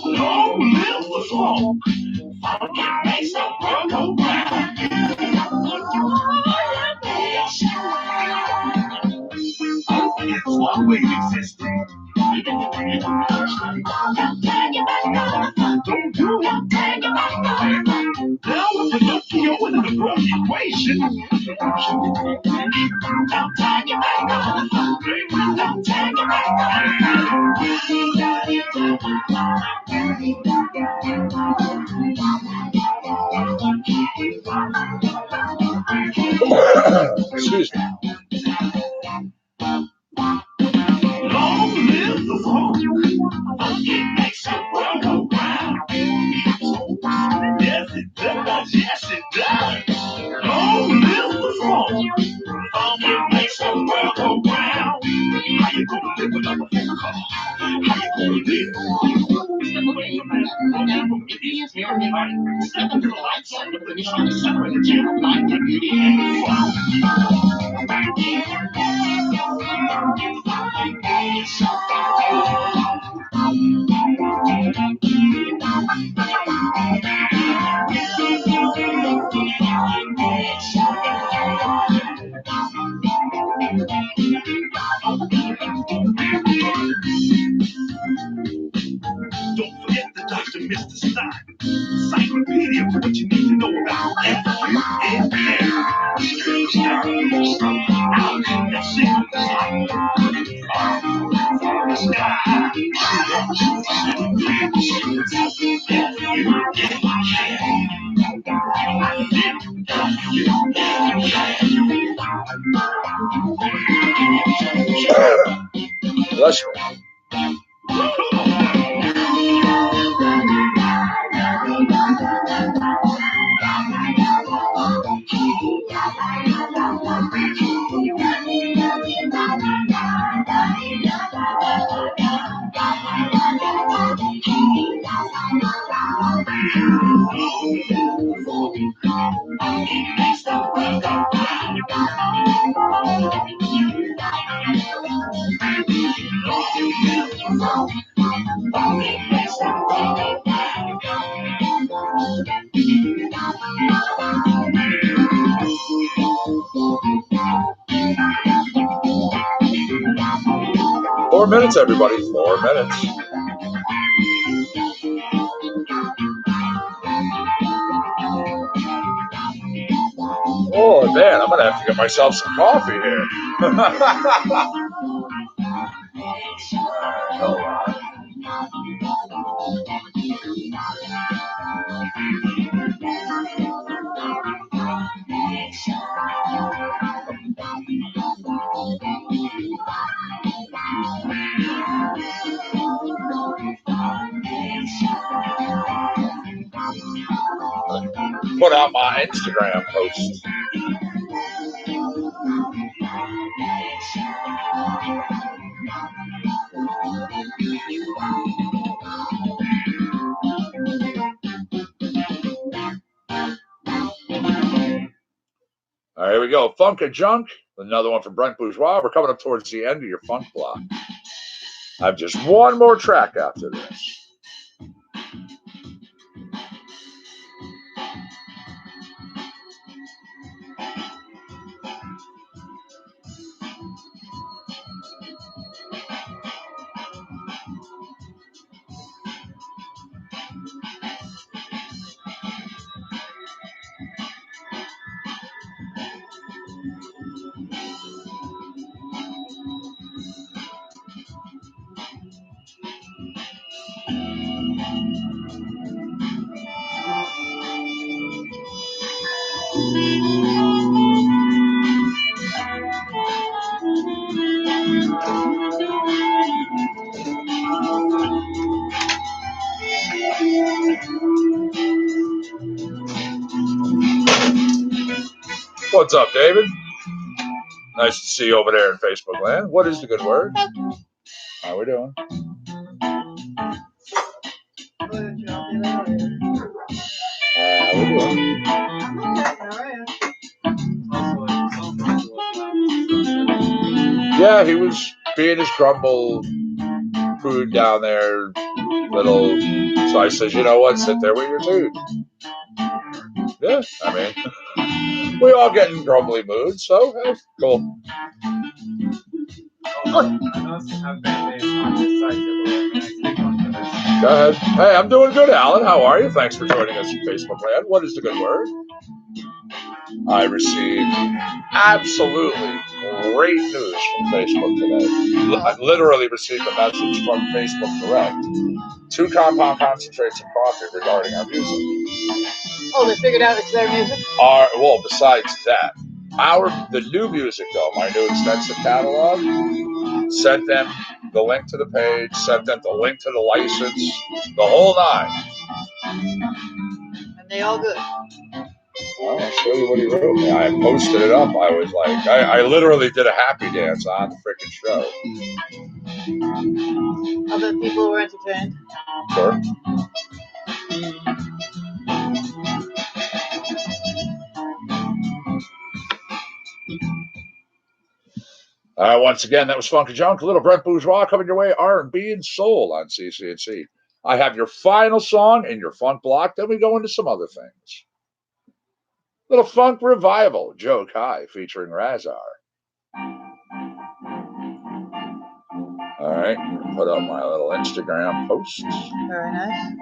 Long live the funk. Funk and makes the world go round. It's one way existing. Don't do it. Now with the Pinocchio and the Brody. situation. Don't take it back on. Don't take it back Excuse me. Long live the funk. It makes the world go round. Yes, it does. Yes, it does. Long live the funk. It makes the world go round. How you gonna live without a phone call? How you gonna live? Step away from that. It is here, everybody. Step into the light side of the finish line. Separate the channel line and beauty and don't forget the Dr. Mr. Stein. Encyclopedia for what you need to know about Bless you. Four minutes, everybody. 4 minutes. Oh, man, I'm going to have to get myself some coffee here. Hold on. Put out my Instagram post. All right, here we go. Funk and Junk. Another one from Brent Bourgeois. We're coming up towards the end of your funk block. I have just one more track after this. What's up, David? Nice to see you over there in Facebook land. What is the good word? How we doing? How we doing? Yeah, he was being his grumble food down there, little. So I says, you know what? Sit there with your food. Yeah, I mean, we all get in grumbly moods, so hey, cool. Good. Go ahead. Hey, I'm doing good, Alan. How are you? Thanks for joining us in Facebook land. What is the good word? I received absolutely great news from Facebook today. I literally received a message from Facebook Direct to Compound Concentrates and Coffee regarding our music. Oh, they figured out it's their music? Well, besides that, the new music, though, my new extensive catalog, sent them the link to the page, sent them the link to the license, the whole nine. And they all good. Well, I'll show you what he wrote me. I posted it up. I was like, I literally did a happy dance on the freaking show. I bet people were entertained. Sure. Once again, that was Funky Junk, Little Brent Bourgeois coming your way, R&B and soul on CCNC. I have your final song in your funk block. Then we go into some other things. Little funk revival, Joe Kai featuring Razar. All right, I'm gonna put up my little Instagram post. Very nice.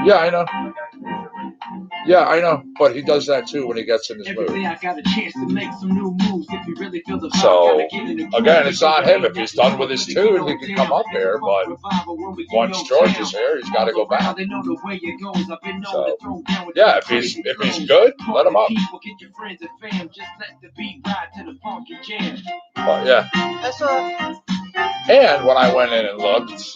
Yeah, I know. Yeah, I know. But he does that too when he gets in his mood. So, again, it's on him. If he's done with his tune, he can come up here. But once George is here, he's got to go back. So, yeah, if he's good, let him up. But yeah. That's all. And when I went in and looked,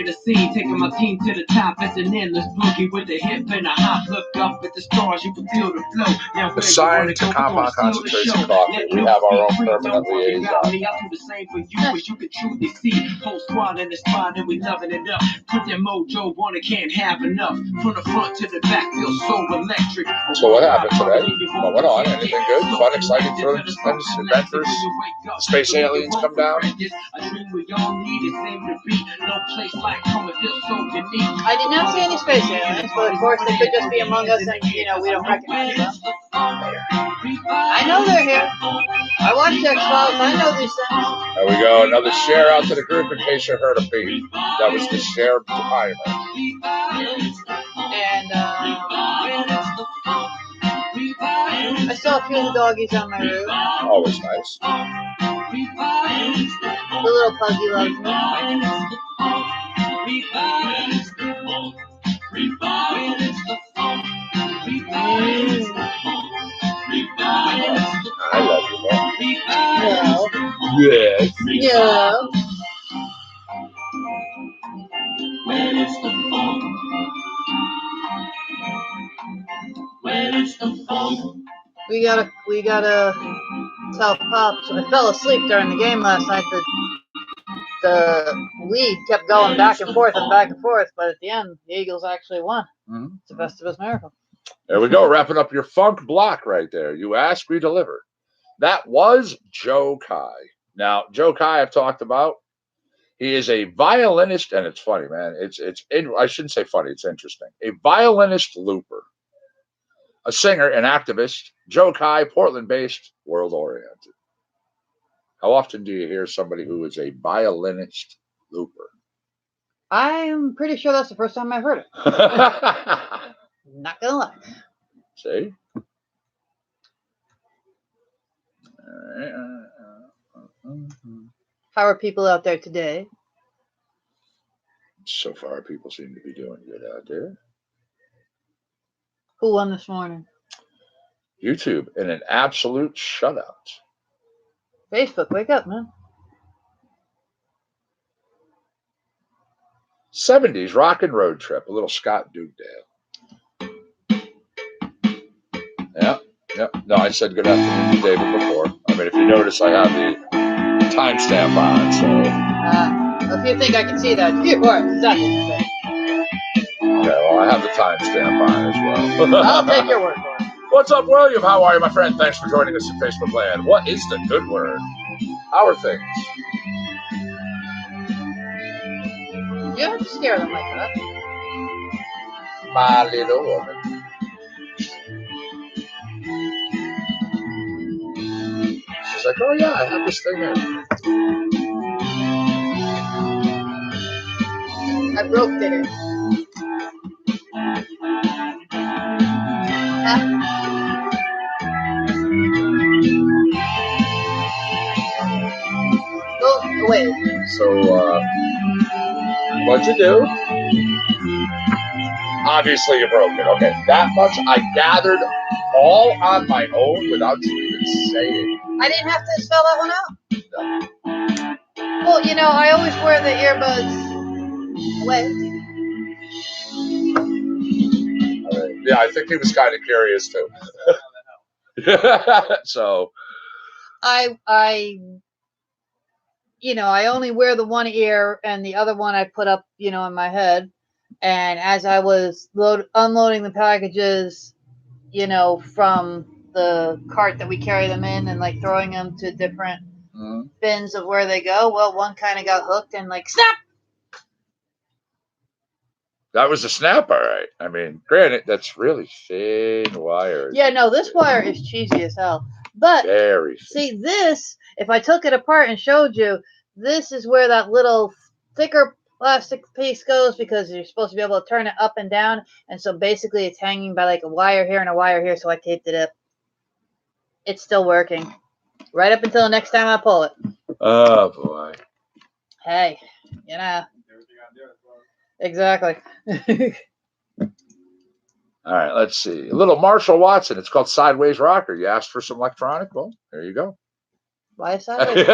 the scene, taking my team to the top. It's an endless boogie with a hip and a hop. Look up at the stars, you can feel the flow. Now, assigned to Compound Concentrates and Coffee, we have our own permanent liaison. I'll do the same for you, but you can truly see. Whole squad in the spot and we loving it up. Put that mojo on it, can't have enough. From the front to the back, feels so electric. So what happened today? What went on? Anything good? Fun, exciting, thrilling, adventures? Space aliens come down? I did not see any space aliens, but of course they could just be among us and, we don't recognize them. I know they're here. I watch X-Files. I know these things. There we go. Another share out to the group in case you heard a beat. That was the share timer. And I saw a few doggies on my roof. Always nice. The little puggy loves me. I love you, man. No. Yes. Yeah. When it's the funk. When it's the funk. We gotta tell Pops. I fell asleep during the game last night. The lead kept going back and forth, but at the end, the Eagles actually won. Mm-hmm. It's the Festivus miracle. There we go, wrapping up your funk block right there. You asked, we delivered. That was Joe Kai. Now, Joe Kai I've talked about. He is a violinist, and it's funny, man. I shouldn't say funny, it's interesting. A violinist looper. A singer and activist, Joe Kai, Portland-based, world-oriented. How often do you hear somebody who is a violinist looper? I'm pretty sure that's the first time I've heard it. Not gonna lie. See? How are people out there today? So far, people seem to be doing good out there. Who won this morning? YouTube in an absolute shutout. Facebook, wake up, man. 70s rock and road trip, a little Scott Dugdale. Yeah. No, I said good afternoon to David before. I mean, if you notice, I have the timestamp on, so. If you think I can see that, you are exactly the same. Okay, well, I have the timestamp on as well. I'll take your word for it. What's up, William? How are you, my friend? Thanks for joining us in Facebook Land. What is the good word? How are things? You don't have to scare them like that. my little woman. She's like, oh yeah, I have this thing in. I broke it. Go away. So, what'd you do? Obviously, you broke it. Okay, that much I gathered all on my own without you even saying. I didn't have to spell that one out. Well, you know, I always wear the earbuds away. Yeah, I think he was kind of curious too. So I you know, I only wear the one ear and the other one I put up, you know, in my head. And as I was unloading the packages, you know, from the cart that we carry them in and like throwing them to different bins of where they go, well, one kind of got hooked and like, snap! that was a snap, all right. I mean, granted, that's really thin wire. Yeah, no, this wire is cheesy as hell. But very thin. see, this, if I took it apart and showed you, this is where that little thicker plastic piece goes because you're supposed to be able to turn it up and down. And so basically it's hanging by like a wire here and a wire here. So I taped it up. It's still working. Right up until the next time I pull it. Oh, boy. Hey, you know. Exactly. All right, let's see. A little Marshall Watson. It's called Sideways Rocker. You asked for some electronic? Well, there you go. Why sideways?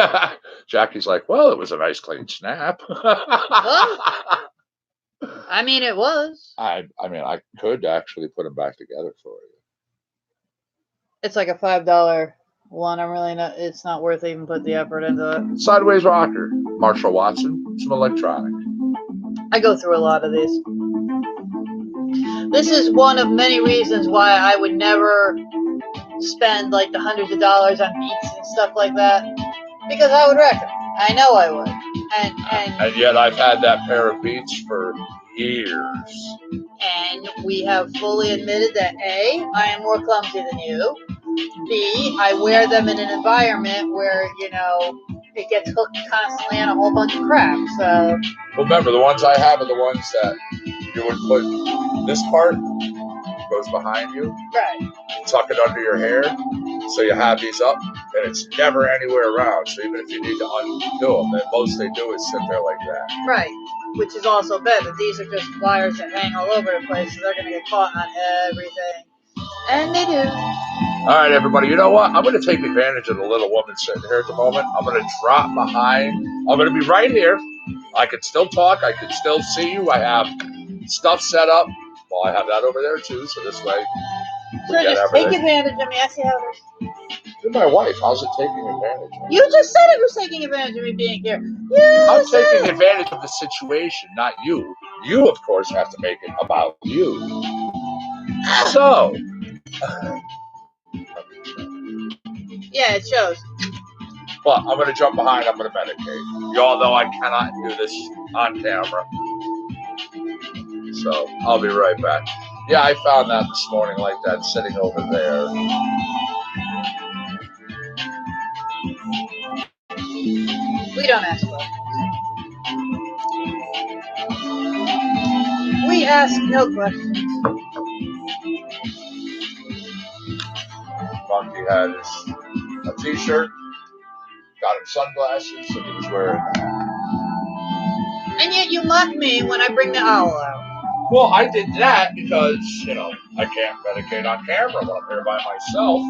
Jackie's like, well, it was a nice clean snap. I mean, it was. I mean, I could actually put them back together for you. It's like a $5 one. I'm really not. It's not worth even put the effort into it. Sideways Rocker, Marshall Watson, some electronic. I go through a lot of these. This is one of many reasons why I would never spend like the hundreds of dollars on beats and stuff like that, because I would wreck them. I know I would. And yet I've had that pair of Beats for years. And we have fully admitted that A, I am more clumsy than you. B, I wear them in an environment where, you know, it gets hooked constantly on a whole bunch of crap. So Remember, the ones I have are the ones that you would put this part goes behind you. Right. Tuck it under your hair. So you have these up, and it's never anywhere around. So even if you need to undo them, the most they do is sit there like that. Right. Which is also better. These are just wires that hang all over the place, so they're going to get caught on everything. And they do. All right, everybody. You know what? I'm going to take advantage of the little woman sitting here at the moment. I'm going to drop behind. I'm going to be right here. I can still talk. I can still see you. I have stuff set up. Well, I have that over there, too. So this way, so just take advantage of me. I see how it is. You're my wife. How's it taking advantage of me? You just said it was taking advantage of me being here. I'm taking advantage of the situation, not you. You, of course, have to make it about you. So. Yeah, it shows. But I'm going to jump behind. I'm going to medicate. You all know I cannot do this on camera. So I'll be right back. Yeah, I found that this morning like that, sitting over there. We don't ask for it. We ask no questions. Monkey had a t-shirt, got him sunglasses, and he was wearing that. And yet you mock me when I bring the owl out. Well, I did that because, you know, I can't medicate on camera when I'm here by myself.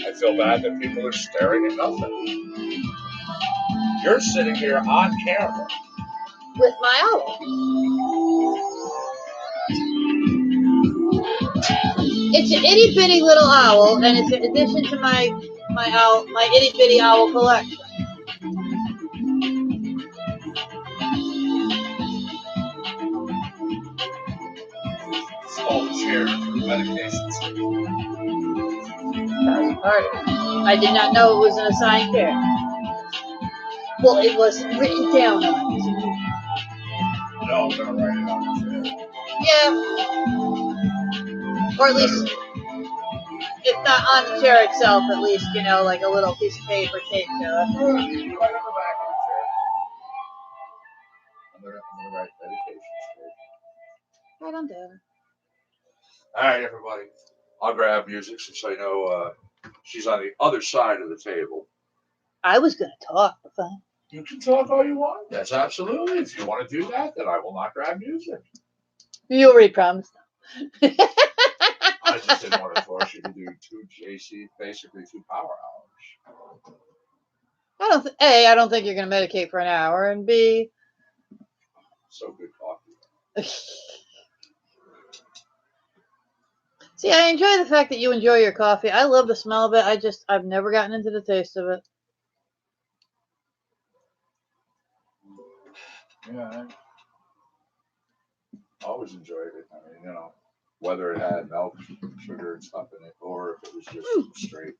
I feel bad that people are staring at nothing. You're sitting here on camera. With my owl. It's an itty bitty little owl, and it's an addition to my itty bitty owl collection. Small chair for medications. I did not know it was an assigned care. Well, it was written down on it. No, I'm gonna write it on the chair. Yeah. Or at least, if not on the chair itself, at least, you know, like a little piece of paper taped to it. Right on the back of the chair. I'm gonna write medication straight. Right on there. All right, everybody. I'll grab music since I know she's on the other side of the table. I was going to talk, but fine. You can talk all you want. That's absolutely. If you want to do that, then I will not grab music. You already promised. I just didn't want to force you to do basically 2 power hours. A, I don't think you're going to medicate for an hour, and B, So good coffee. See, I enjoy the fact that you enjoy your coffee. I love the smell of it. I've never gotten into the taste of it. Yeah, I always enjoyed it. I mean, you know, whether it had milk, sugar, and stuff in it, or if it was just straight.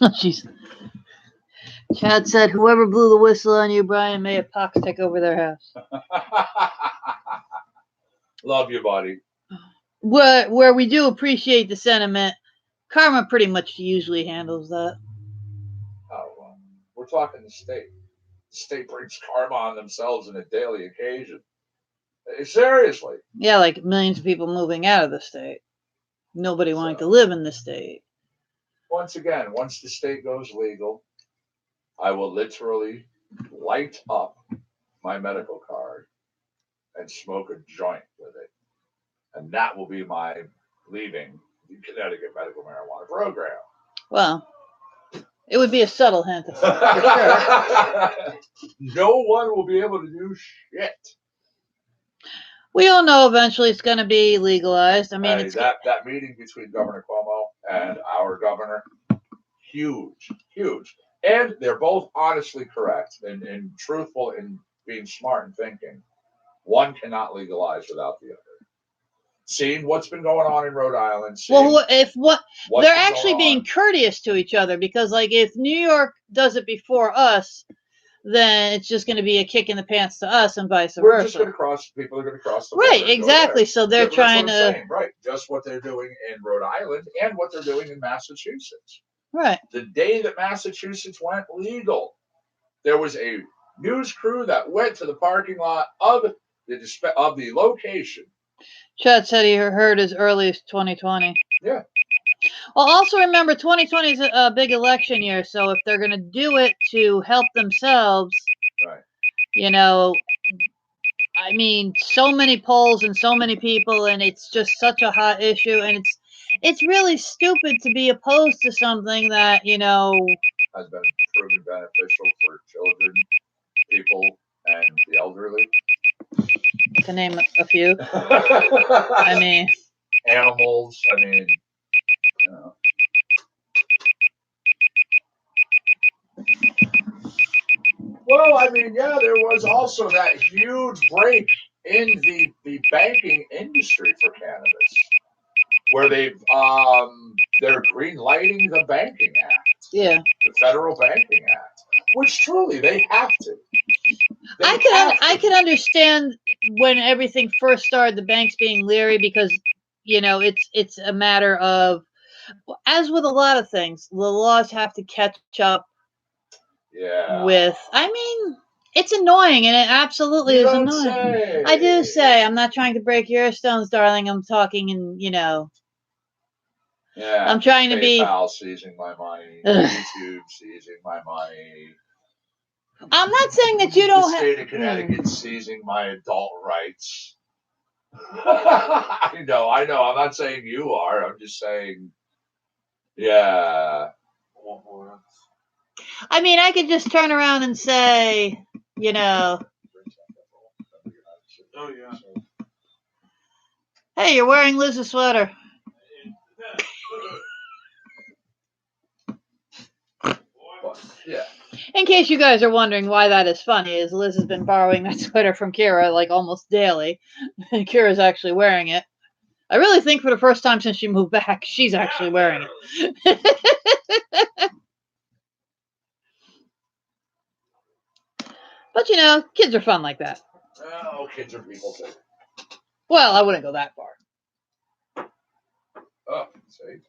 Oh, jeez. Chad said, whoever blew the whistle on you, Brian, may a pox take over their house. Love you, buddy. Where we do appreciate the sentiment, Karma pretty much usually handles that. Oh, well, we're talking the state. The state brings karma on themselves on a daily occasion. Seriously. Yeah, like millions of people moving out of the state. Nobody wanting to live in the state. Once again, once the state goes legal, I will literally light up my medical card and smoke a joint with it. And that will be my leaving the Connecticut medical marijuana program. Well, it would be a subtle hint of for sure. No one will be able to do shit. We all know eventually it's going to be legalized. I mean, that meeting between Governor Cuomo and our governor, huge, huge. And they're both honestly correct and truthful in being smart and thinking. One cannot legalize without the other. Seeing what's been going on in Rhode Island. Well, they're actually being courteous to each other, because, like, if New York does it before us, then it's just going to be a kick in the pants to us, and vice versa. We're just going to cross. People are going to cross the border. Right, exactly. So they're trying to. Saying, right, just what they're doing in Rhode Island and what they're doing in Massachusetts. Right. The day that Massachusetts went legal, there was a news crew that went to the parking lot of the location. Chad said he heard as early as 2020. Yeah. Well, also remember, 2020 is a big election year, so if they're going to do it to help themselves, right. You know, I mean, so many polls and so many people, and it's just such a hot issue, and it's really stupid to be opposed to something that, you know, has been proven beneficial for children, people, and the elderly. To name a few. I mean, animals. I mean, you know. Well, I mean, yeah, there was also that huge break in the banking industry for cannabis, where they're green lighting the Banking Act. Yeah. The Federal Banking Act, which truly they have to. I could understand when everything first started, the banks being leery, because, you know, it's a matter of, as with a lot of things, the laws have to catch up. Yeah. With, I mean, it's annoying, and it absolutely is annoying. Say. I do say, I'm not trying to break your stones, darling. I'm talking in, you know. Yeah. I'm trying to be. PayPal seizing my money. YouTube seizing my money. I'm not saying that you don't have. The state of Connecticut seizing my adult rights. I know. I'm not saying you are. I'm just saying, yeah. I mean, I could just turn around and say, you know. Oh, yeah. Hey, you're wearing Liz's sweater. Yeah. In case you guys are wondering why that is funny, is Liz has been borrowing that sweater from Kira like almost daily, and Kira's actually wearing it. I really think for the first time since she moved back, she's actually wearing it. But, you know, kids are fun like that. Oh, kids are people too. Well, I wouldn't go that far. Oh, see,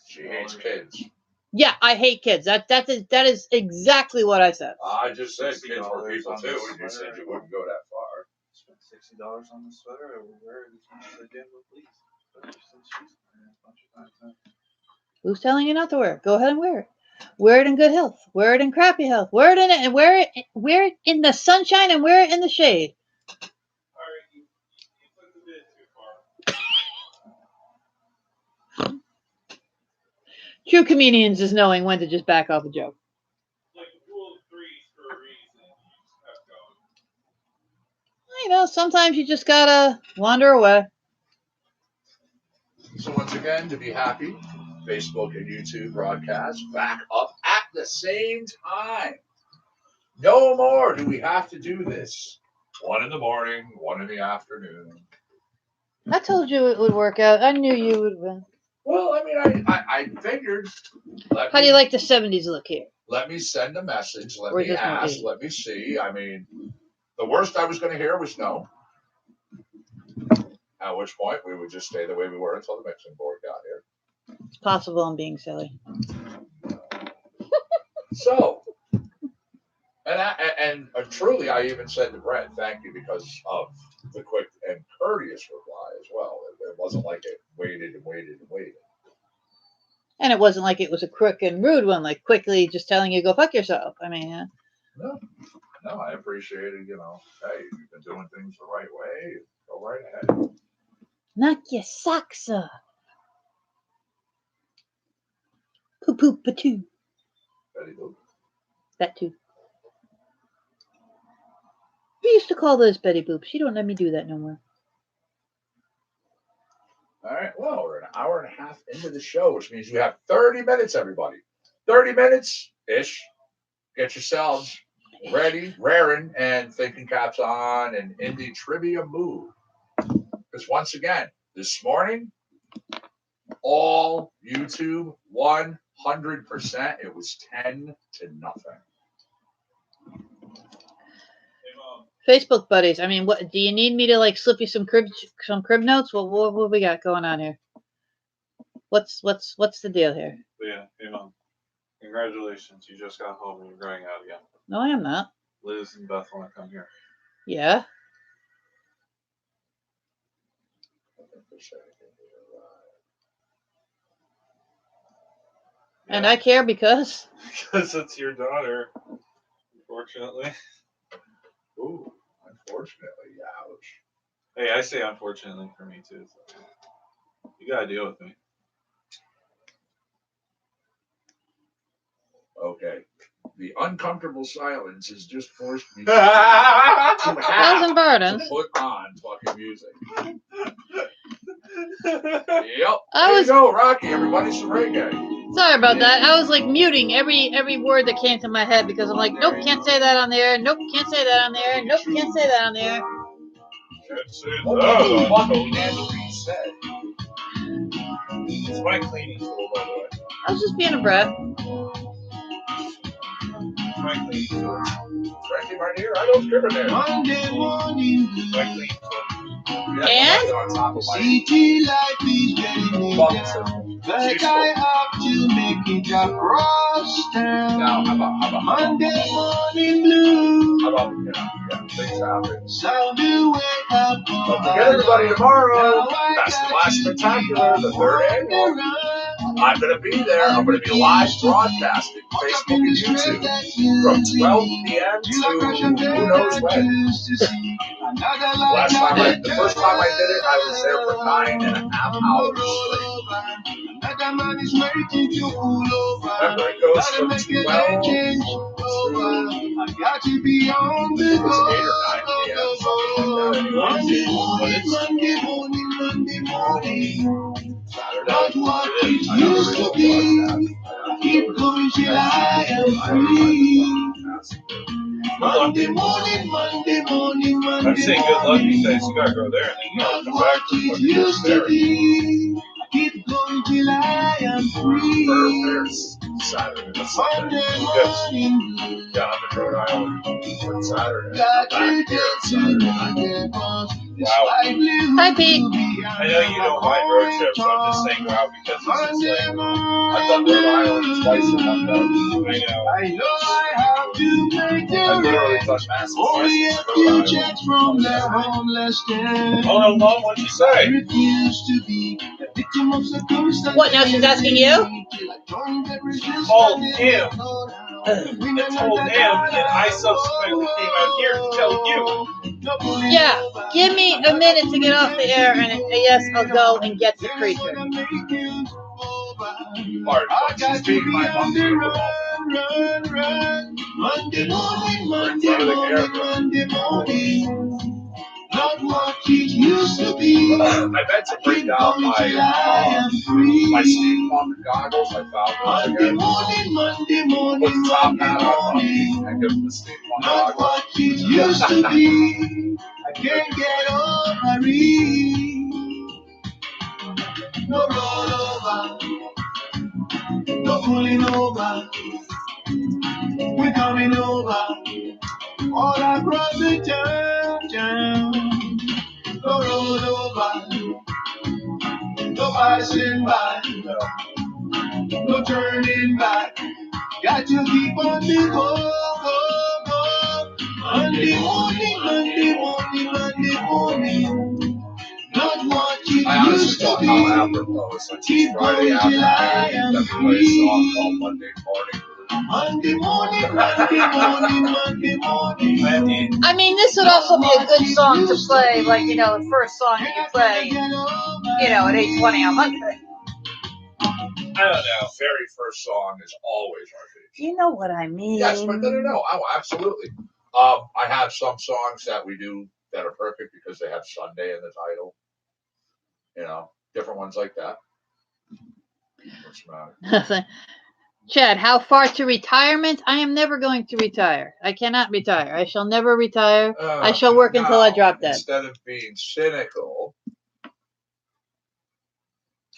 she hates kids. Yeah, I hate kids. That is exactly what I said. I just said kids were people too, and you said you wouldn't go that far. Spend $60 on the sweater. I will wear it as much as I can, but please. Who's telling you not to wear it? Go ahead and wear it. Wear it in good health. Wear it in crappy health. Wear it in it and wear it in the sunshine and wear it in the shade. Alright, you took the bit too far. True comedians is knowing when to just back off a joke. Like rule of threes for a reason. You just kept going. You know, sometimes you just gotta wander away. So once again, to be happy, Facebook and YouTube broadcast back up at the same time. No more do we have to do this. 1 in the morning, 1 in the afternoon. I told you it would work out. I knew you would win. Well, I mean, I figured. How do you like the 70s look here? Let me send a message. Let Or is me this more ask. 80? Let me see. I mean, the worst I was going to hear was no. At which point we would just stay the way we were until the mixing board got here. It's possible I'm being silly. So, and truly, I even said to Brett, thank you, because of the quick and courteous reply as well. It wasn't like it waited and waited and waited. And it wasn't like it was a crook and rude one, like quickly just telling you go fuck yourself. I mean, No, I appreciated, hey, you've been doing things the right way. Go right ahead. knock your socks off. Poo poo patoo. Betty Boop. That too. We used to call those Betty Boop. She don't let me do that no more. All right, well, we're an hour and a half into the show, which means you have 30 minutes, everybody. 30 minutes-ish. Get yourselves ready, raring, and thinking caps on, and in the trivia mood. Because once again, this morning, all YouTube, 100%, it was 10-0. Facebook buddies. I mean, what do you need me to like slip you some crib notes? What we got going on here? What's the deal here? Yeah, hey Mom. Congratulations, you just got home and you're going out again. No, I am not. Liz and Beth want to come here. Yeah. And I care because it's your daughter, unfortunately. Ooh, unfortunately, ouch. Hey, I say unfortunately for me too. So you gotta deal with me. Okay. The uncomfortable silence has just forced me to Thousand burdens. put on fucking music. Yep. I There was you go, Rocky. Everybody, some reggae. sorry about that. I was like muting every word that came to my head because I'm like, nope, can't say that on the air. Nope, can't say that on the air. Nope, can't say that on the air. Can't say What the fuck Nancy said? It's my cleaning tool, by the way. I was just being a brat. It's my cleaning tool. Frankie right here. I don't discriminate. Monday morning It's my cleaning tool. Yeah, And? on top of my city life is getting me bump down. system. But I have to make it across town. Now, how about Monday morning blue. How about, things happen. Sound the wake up. Don't forget everybody tomorrow. That's the last spectacular, the 3rd annual. I'm going to be there. I'm going to be live broadcasting Facebook and YouTube from 12 p.m. to who knows when. The first time I did it, I was there for 9.5 hours straight. Remember, it goes from 12 to 8 or 9 p.m. Monday morning. Saturday. Not what it used to be. Keep going till I am free. Monday morning. I'm saying good luck these days. You gotta go there and then you gotta Not come what back to it fucking used to there. be. Keep going till I am free. Saturday. That's Monday Sunday. morning. Yeah, I'm in Rhode Island on Saturday. Got Back you here dancing Saturday in night. the bus. Wow. Hi, Pete. I know you don't mind road trips, so I'm just saying wow because it's just like, I've done Rhode Island twice in one day. I know. I have to make I've literally it done only a Massachusetts, few Rhode Island. checks from their homeless stand. Oh no, Mom, what'd you I say? refuse to be a victim of circumstance. What, now she's asking you? Called him. I told him, and I subsequently came out here to tell you. Yeah, give me a minute to get off the air, and yes, I'll go and get the creature. Hard, but she's being my monkey. Monday morning. Not what it used to be. I meant to bring down my steampunk goggles. I found them again. Monday Put the top hat on morning. and give them the steampunk Not goggles. what it used to be. I can't get over it. No rollover, no pulling over. We're coming over all across the town. No rollover, no passing by, no turning back. Got to keep on the go. Monday morning. Not what it I honestly used to thought be. how apropos it's like Keep Friday going till I afternoon. am Then we play a song free. called Monday Morning. Monday morning. I mean, this would also be a good song to play, like, you know, the first song that you play, you know, at 8:20 on Monday. I don't know. Very first song is always our favorite. You know what I mean. Yes, but no. Oh, absolutely. I have some songs that we do that are perfect because they have Sunday in the title. You know, different ones like that. What's the matter? Chad, how far to retirement? I am never going to retire. I cannot retire. I shall never retire. I shall work until I drop dead. Instead of being cynical,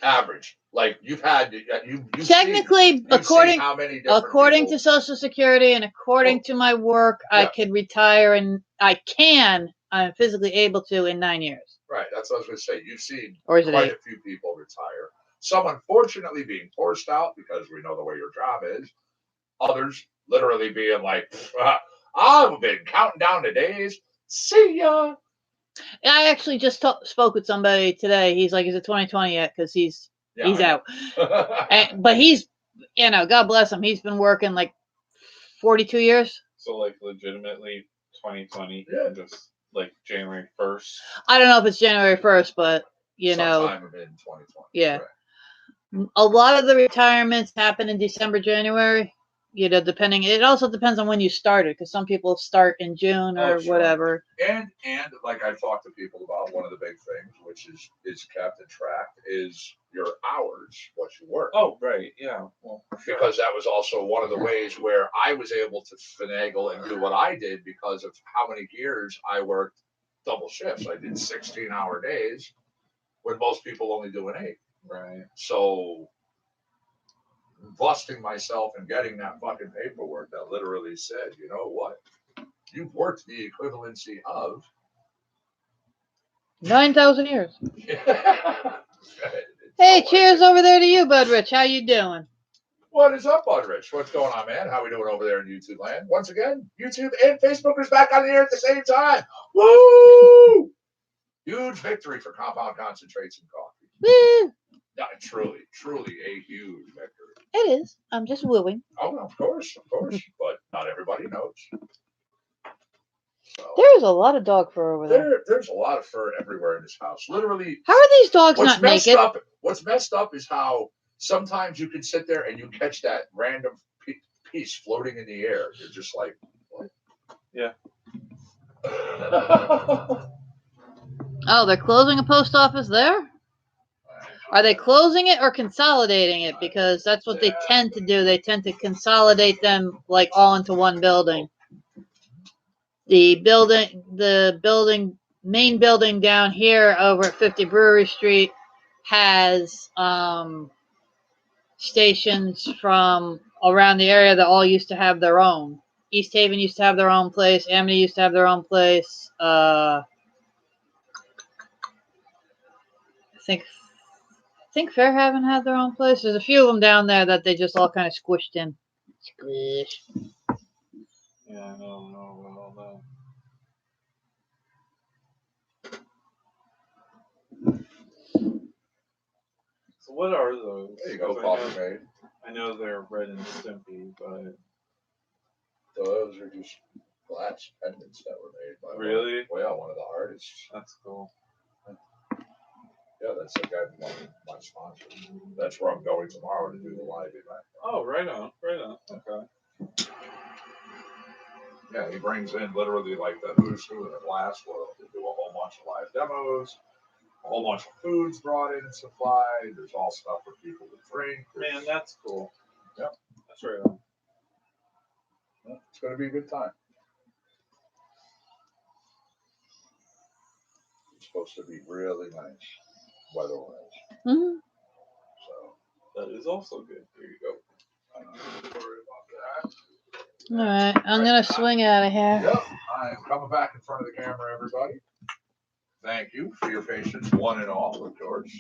average. Like you've Technically, seen how many different according people, to Social Security and according to my work, I could retire, and I'm physically able to in 9 years. Right, that's what I was going to say. You've seen Or is it quite 8? a few people retire. Some, unfortunately, being forced out because we know the way your job is. Others literally being like, I've been counting down the days. See ya. I actually just spoke with somebody today. He's like, is it 2020 yet? Because he's out. But he's, you know, God bless him. He's been working like 42 years. So, like, legitimately 2020, just like January 1st. I don't know if it's January 1st, but, you know. Sometime in 2020. Yeah. Right. A lot of the retirements happen in December, January. You know, depending. It also depends on when you started, because some people start in June or whatever. And like I've talked to people about, one of the big things, which is kept and tracked, is your hours, what you work. Oh, right, yeah. Well, because that was also one of the ways where I was able to finagle and do what I did because of how many years I worked double shifts. I did 16-hour days when most people only do an 8. Right. So busting myself and getting that fucking paperwork that literally said, you know what? You've worked the equivalency of 9,000 years. Hey, cheers over there to you, Bud Rich. How you doing? What is up, Bud Rich? What's going on, man? How we doing over there in YouTube land? Once again, YouTube and Facebookers back on the air at the same time. Woo! Huge victory for Compound Concentrates and Coffee. Woo! No, truly a huge victory. It is. I'm just wooing. Oh, of course. But not everybody knows. So, there's a lot of dog fur over there. There's a lot of fur everywhere in this house. Literally. How are these dogs not naked? What's messed up is how sometimes you can sit there and you catch that random piece floating in the air. You're just like, what? Yeah. Oh, they're closing a post office there? Are they closing it or consolidating it? Because that's what they tend to do. They tend to consolidate them like all into one building. The main building down here over at 50 Brewery Street has stations from around the area that all used to have their own. East Haven used to have their own place. Amity used to have their own place. I think Fairhaven had their own place. There's a few of them down there that they just all kind of squished in. Squish. Yeah, no. So what are those? There you go, 'Cause Coffee Mate. I know they're Red and Stimpy, but So those are just glass pendants that were made by really? one of the artists. That's cool. Yeah, that's the guy my sponsor. That's where I'm going tomorrow to do the live event. Oh, right on. Okay. Yeah, he brings in literally like the who's who in the glass world to do a whole bunch of live demos, a whole bunch of foods brought in and supplied. There's all stuff for people to drink. Man, that's cool. Yep. That's right on. Well, it's going to be a good time. It's supposed to be really nice weather-wise. Mm-hmm. So That is also good. there you go. I don't have to worry about that. All right, I'm gonna swing out of here. Yep, I am coming back in front of the camera, everybody. Thank you for your patience, one and all, of course.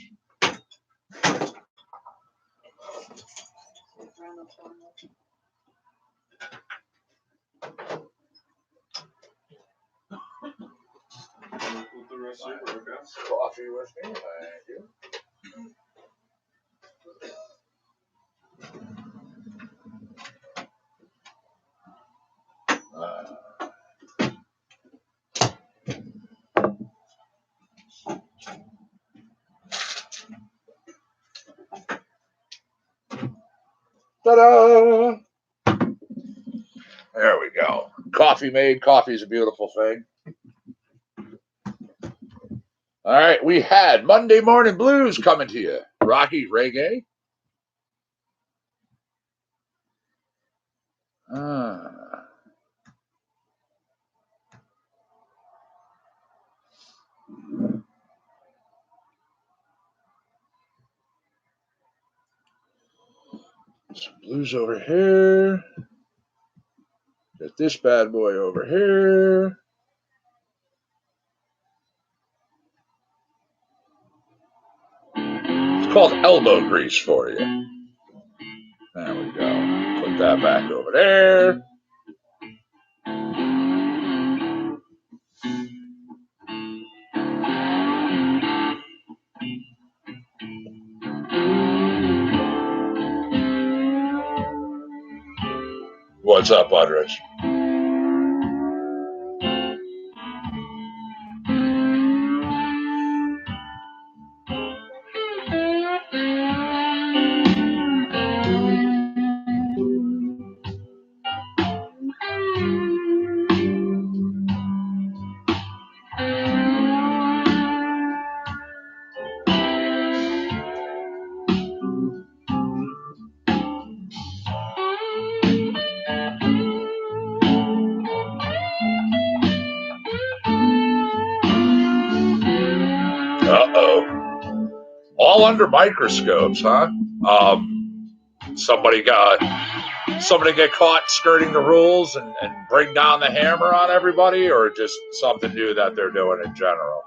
With the rest of your workouts. Coffee with me, thank you. Ta-da! There we go. Coffee made. Coffee is a beautiful thing. All right, we had Monday Morning Blues coming to you. Rocky Reggae. Some blues over here. Got this bad boy over here. It's called elbow grease for you. There we go. Put that back over there. What's up, Budrich? Uh-oh. All under microscopes, huh? Somebody get caught skirting the rules and bring down the hammer on everybody, or just something new that they're doing in general?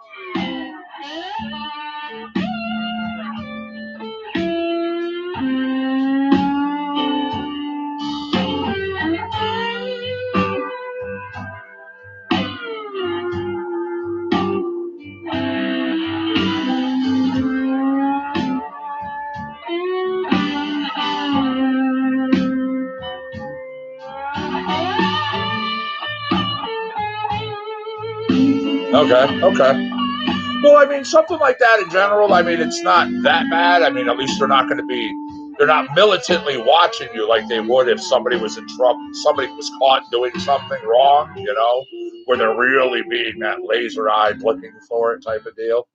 Okay. Well, I mean, something like that in general, I mean, it's not that bad. I mean, at least they're not militantly watching you like they would if somebody was in trouble, somebody was caught doing something wrong, where they're really being that laser-eyed looking for it type of deal.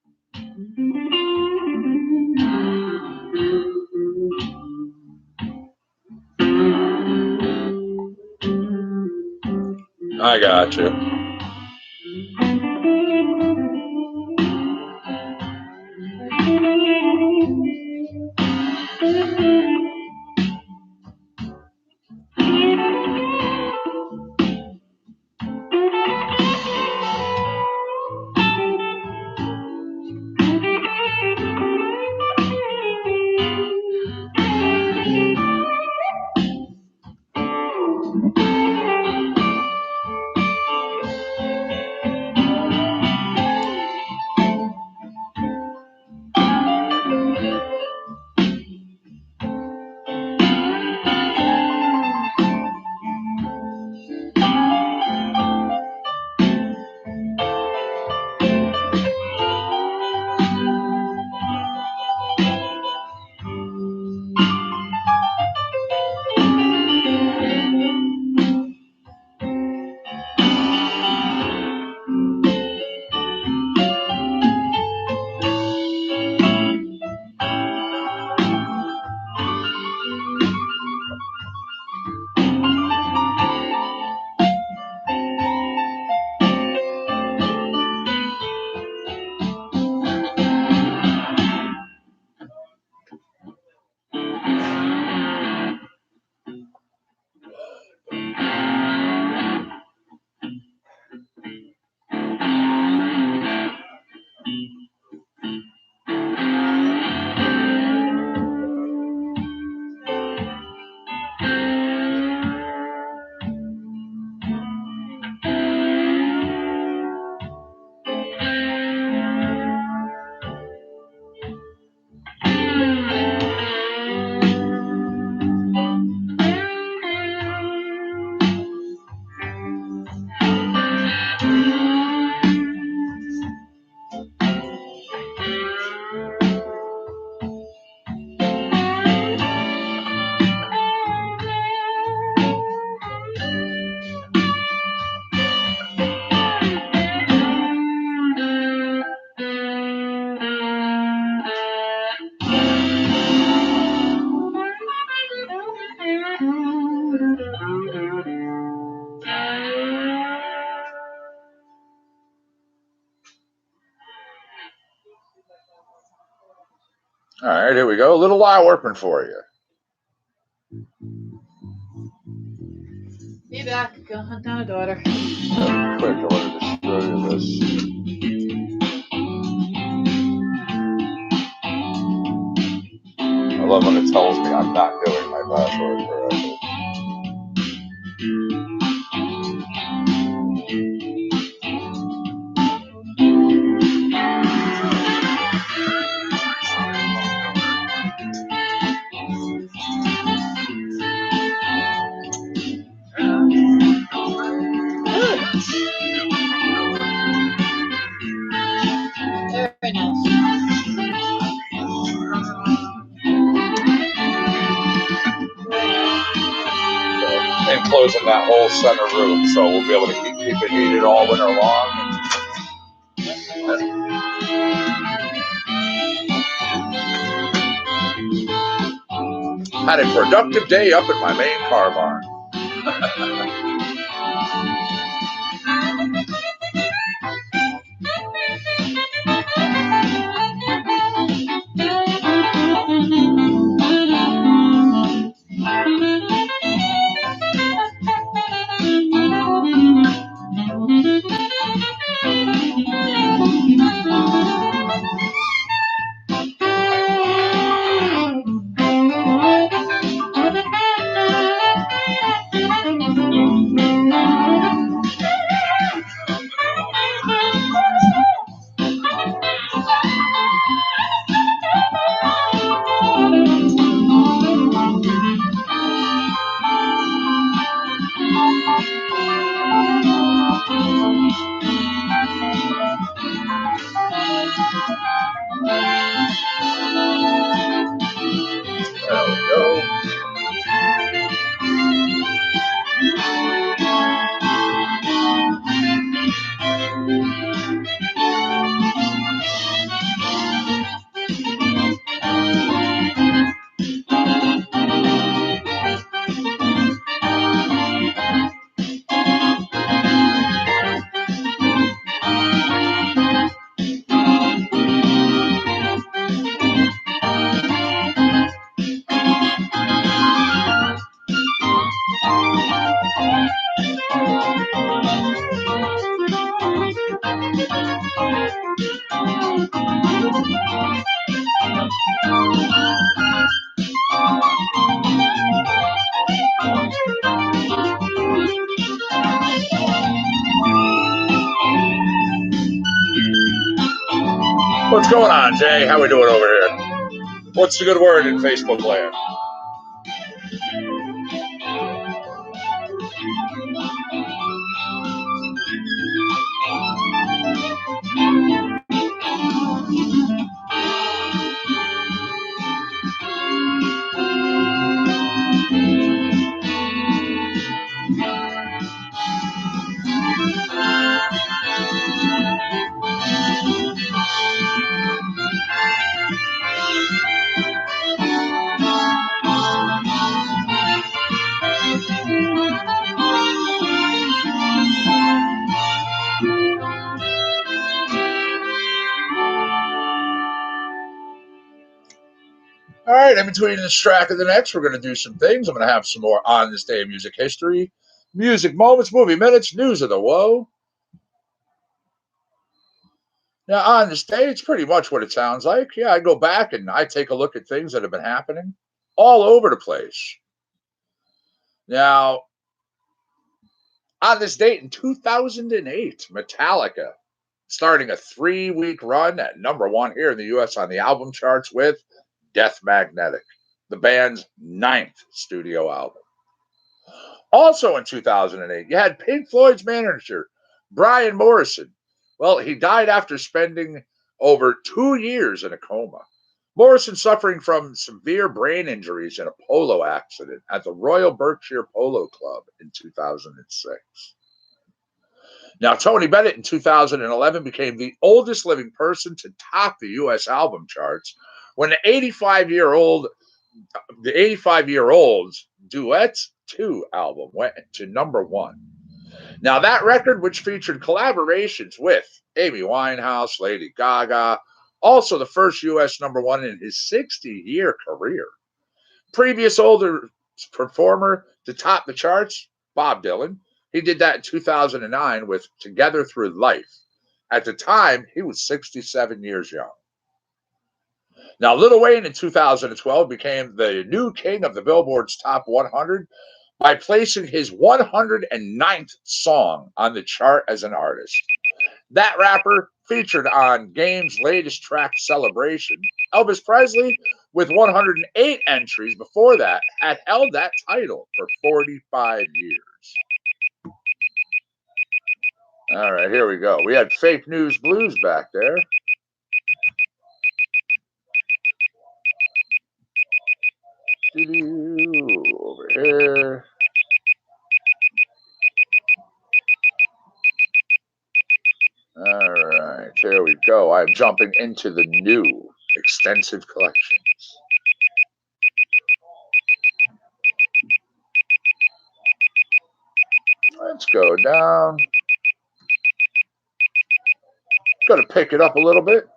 I got you. All right, here we go. A little Lyle Workman for you. Be back. Go hunt down a daughter. Quick, I wanted to show you this. I love when it tells me I'm not doing my password correctly. Very nice. And closing that whole center room, so we'll be able to keep it heated all winter long. Had a productive day up at my main car barn. There we go. What's going on, Jay? How we doing over here? What's the good word in Facebook land? All right, in between this track and the next, we're going to do some things. I'm going to have some more on this day of music history, music moments, movie minutes, news of the woe. Now, on this day, it's pretty much what it sounds like. Yeah, I go back and I take a look at things that have been happening all over the place. Now, on this date in 2008, Metallica starting a 3-week run at #1 here in the U.S. on the album charts with Death Magnetic, the band's 9th studio album. Also in 2008, you had Pink Floyd's manager, Brian Morrison. Well, he died after spending over 2 years in a coma. Morrison suffering from severe brain injuries in a polo accident at the Royal Berkshire Polo Club in 2006. Now, Tony Bennett in 2011 became the oldest living person to top the U.S. album charts when the 85-year-old's Duets 2 album went to #1. Now, that record, which featured collaborations with Amy Winehouse, Lady Gaga, Also the first U.S. #1 in his 60-year career. Previous older performer to top the charts, Bob Dylan. He did that in 2009 with Together Through Life. At the time, he was 67 years young. Now, Lil Wayne in 2012 became the new king of the Billboard's Top 100 by placing his 109th song on the chart as an artist. That rapper featured on Game's latest track, Celebration. Elvis Presley, with 108 entries before that, had held that title for 45 years. All right, here we go. We had Fake News Blues back there. Over here. All right, here we go. I'm jumping into the new extensive collections. Let's go down. Going to pick it up a little bit.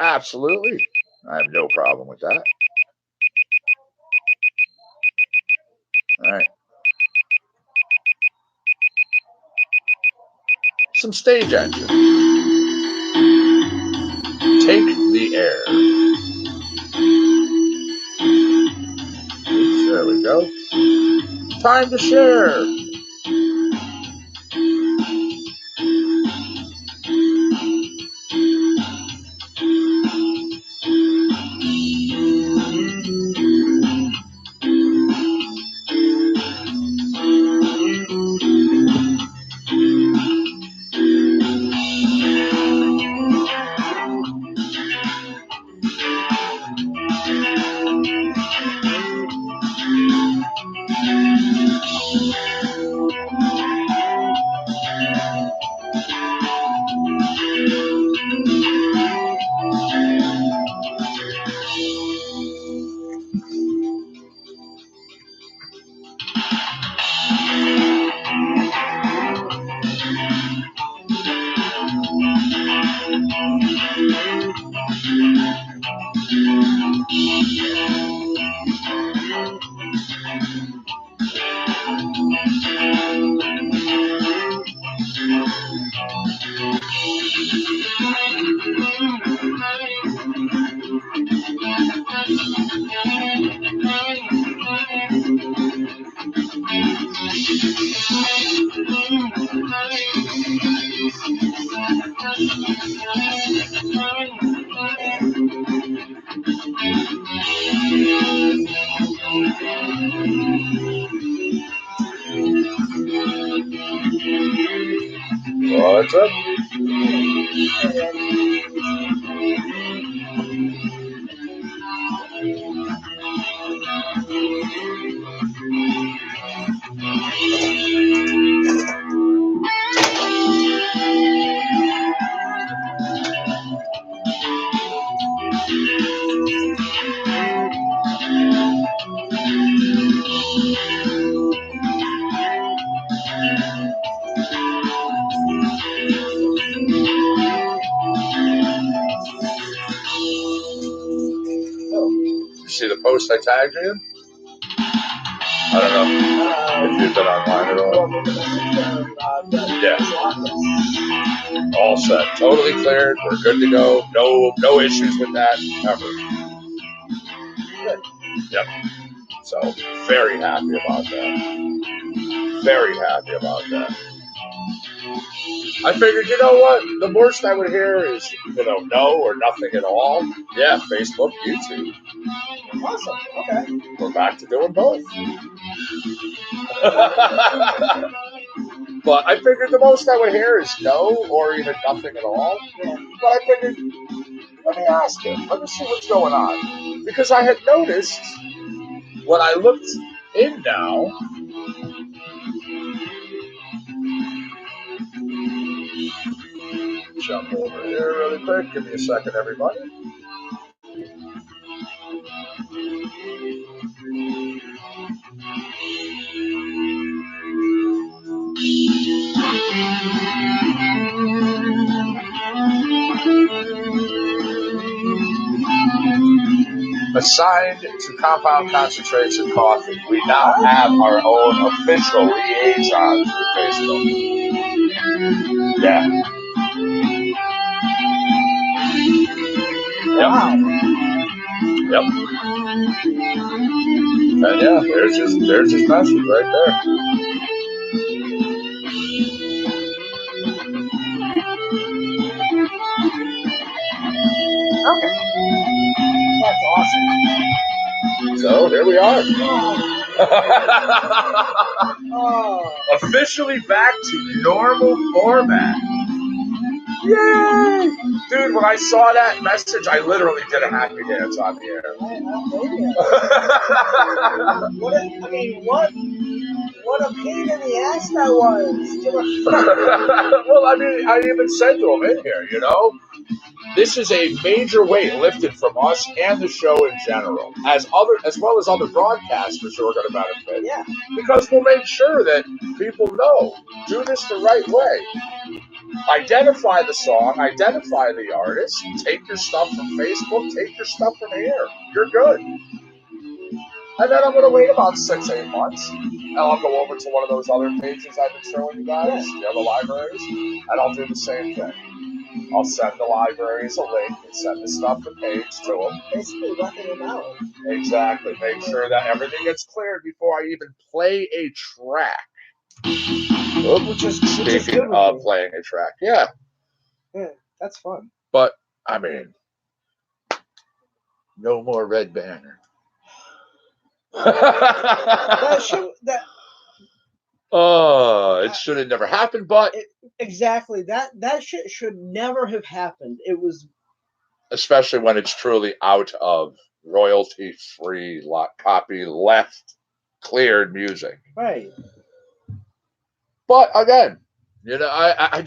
Absolutely. I have no problem with that. All right. Some stage action. Take the air. Oops, there we go. Time to share. What's up? You see the post I tagged you in? I don't know if you've been online at all. Yeah. All set. Totally cleared. We're good to go. No issues with that ever. Good. Yep. So very happy about that. Very happy about that. I figured, you know what? The worst I would hear is, no or nothing at all. Yeah, Facebook, YouTube. Awesome. Okay. We're back to doing both. But I figured the most I would hear is no or even nothing at all. Yeah. But I figured, let me ask him. Let me see what's going on. Because I had noticed when I looked in now, jump over here really quick. Give me a second, everybody. Assigned to compound concentrates and coffee, we now have our own official liaison through Facebook. Yeah. Yep. Yep. And yeah, there's his message right there. Okay. That's awesome. So here we are. Oh. Officially back to normal format. Yay! Dude, when I saw that message, I literally did a happy dance on the air. What a pain in the ass that was. Well, I mean, I even said to him in here, you know, this is a major weight lifted from us and the show in general, as well as other broadcasters who are going to benefit. Yeah. Because we'll make sure that people know, do this the right way. Identify the song, identify the artist, take your stuff from Facebook, take your stuff from here. You're good. And then I'm going to wait about 6-8 months, and I'll go over to one of those other pages I've been showing you guys, the other libraries, and I'll do the same thing. I'll send the libraries a link and send the stuff the page to them. Basically, roughing them out. Exactly. Make sure that everything gets cleared before I even play a track. Speaking of playing a track, yeah. Yeah, that's fun. But, I mean, no more Red Banner. It should have never happened, but exactly that shit should never have happened. It was, especially when it's truly out of royalty-free copy left cleared music, right? But again, you know, I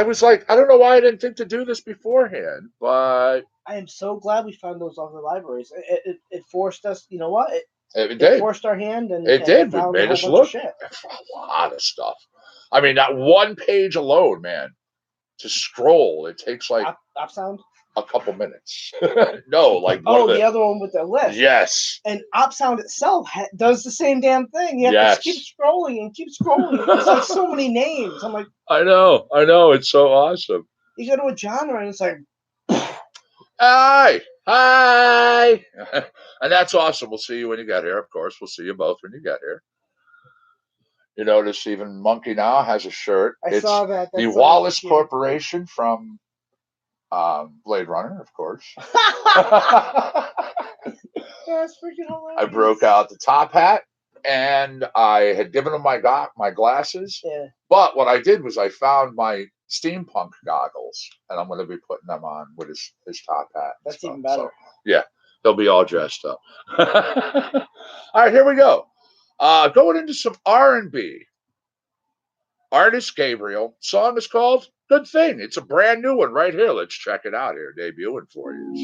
was like, I don't know why I didn't think to do this beforehand, but I am so glad we found those other libraries. It forced us. You know what? It did. Forced our hand, and it did. It made us look at a lot of stuff. I mean, that one page alone, man, to scroll, it takes like Op sound a couple minutes. No, like the other one with the list. Yes. And Op sound itself does the same damn thing. You have to keep scrolling and keep scrolling. It's like so many names. I'm like, I know. It's so awesome. You go to a genre and it's like, hi. And that's awesome. We'll see you when you get here. Of course, we'll see you both when you get here. You notice even Monkey now has a shirt. I saw that. The Wallace Corporation from Blade Runner, of course. That's freaking hilarious. I broke out the top hat, and I had given him my glasses. Yeah. But what I did was I found my steampunk goggles, and I'm going to be putting them on with his top hat. That's even better. So, yeah, they'll be all dressed up. All right, here we go. Going into some R&B. Artist Gabriel. Song is called Good Thing. It's a brand new one right here. Let's check it out here. Debuting for you.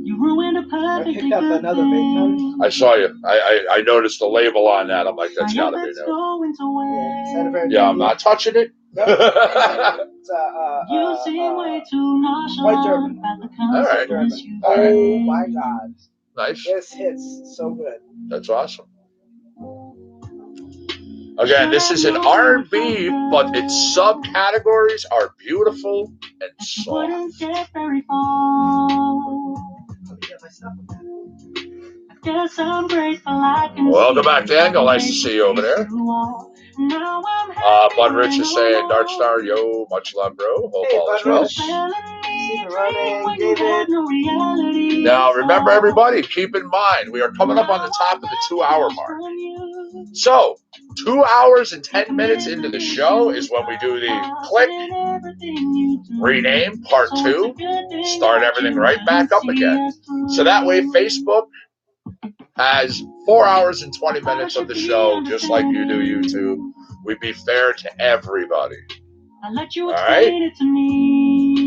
You ruined a perfect I picked up another big I saw you. I noticed the label on that. I'm like, that's gotta be new. Yeah, I'm not touching it. It's White German. All right. Oh my God. Nice. This hits so good. That's awesome. Again, this is an R&B, but its subcategories are beautiful and soft. Welcome back, Daniel. Nice to see you over there. Bud Rich is saying, Dark Star, yo, much love, bro. Hope all is well. Now, remember, everybody, keep in mind, we are coming up on the top of the 2-hour mark. So, 2 hours and 10 minutes into the show is when we do the click, rename, part 2, start everything right back up again. So that way, Facebook has 4 hours and 20 minutes of the show, just like you do YouTube. We be fair to everybody. All right?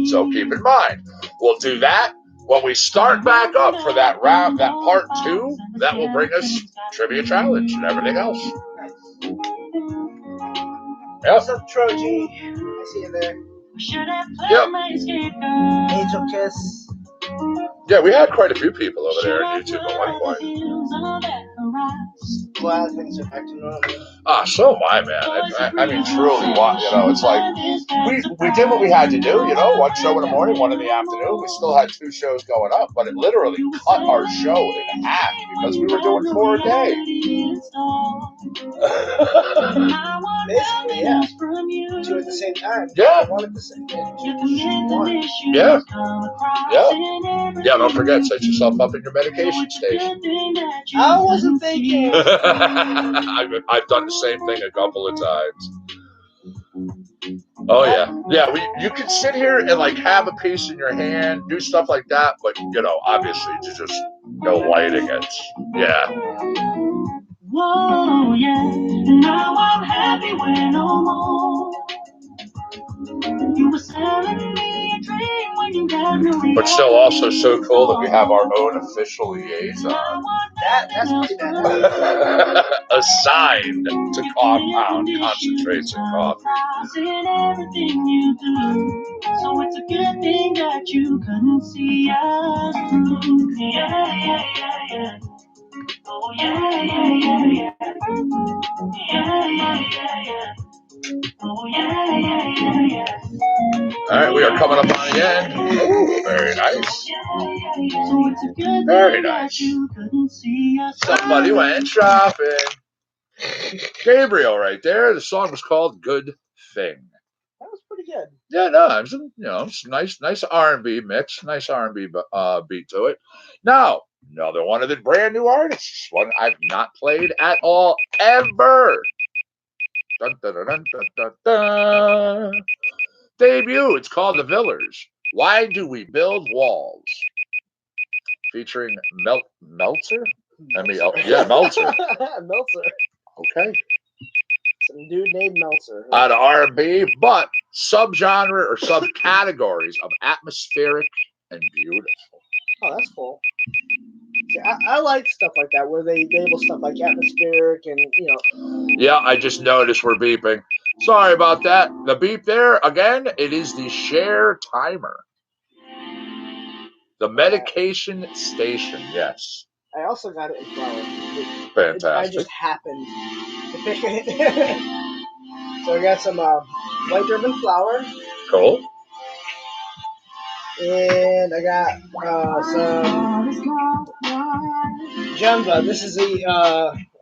So keep in mind, we'll do that. When we start back up for that round, that part 2, that will bring us Trivia Challenge and everything else. Yep. What's up, Troji? I see you there. Yep. Angel Kiss. Yeah, we had quite a few people over there on YouTube at one point. Glad things are back to normal. So am I, man. I mean, truly, it's like we did what we had to do, one show in the morning, one in the afternoon. We still had 2 shows going up, but it literally cut our show in half because we were doing 4 a day. Basically, yeah. 2 at the same time. Yeah. 1 at the same time. Yeah. Yeah, don't forget, set yourself up in your medication station. I wasn't thinking. I've done the same thing a couple of times. Oh yeah. You can sit here and like have a piece in your hand, do stuff like that, but obviously you just no lighting it. Yeah. Whoa, yeah. Now I'm happy when I'm home. You were selling me a dream when you got me. But still also so cool that we have our own official liaison. That's pretty bad. Assigned to Compound Concentrates and Coffee. Everything you do. So it's a good thing that you couldn't see us. Yeah. Oh yeah. Yeah. Oh yeah. All right, we are coming up on the end. Ooh, very nice. Very nice. Somebody went shopping. Gabriel, right there. The song was called "Good Thing." That was pretty good. Yeah, no, it's nice R&B mix, nice R&B beat to it. Now, another one of the brand new artists, one I've not played at all ever. Dun, dun, dun, dun, dun, dun. Debut. It's called The Villers. Why Do We Build Walls? Featuring Meltzer. Meltzer. Meltzer. Okay. Some dude named Meltzer. Out of R&B, but subgenre or subcategories of atmospheric and beautiful. Oh, that's cool. See, I like stuff like that where they label stuff like atmospheric and Yeah, I just noticed we're beeping. Sorry about that. The beep there again. It is the share timer. The medication station. Yes. I also got it in flour. Fantastic. I just happened to pick it. So I got some white German flour. Cool. And I got some Jumba. This is the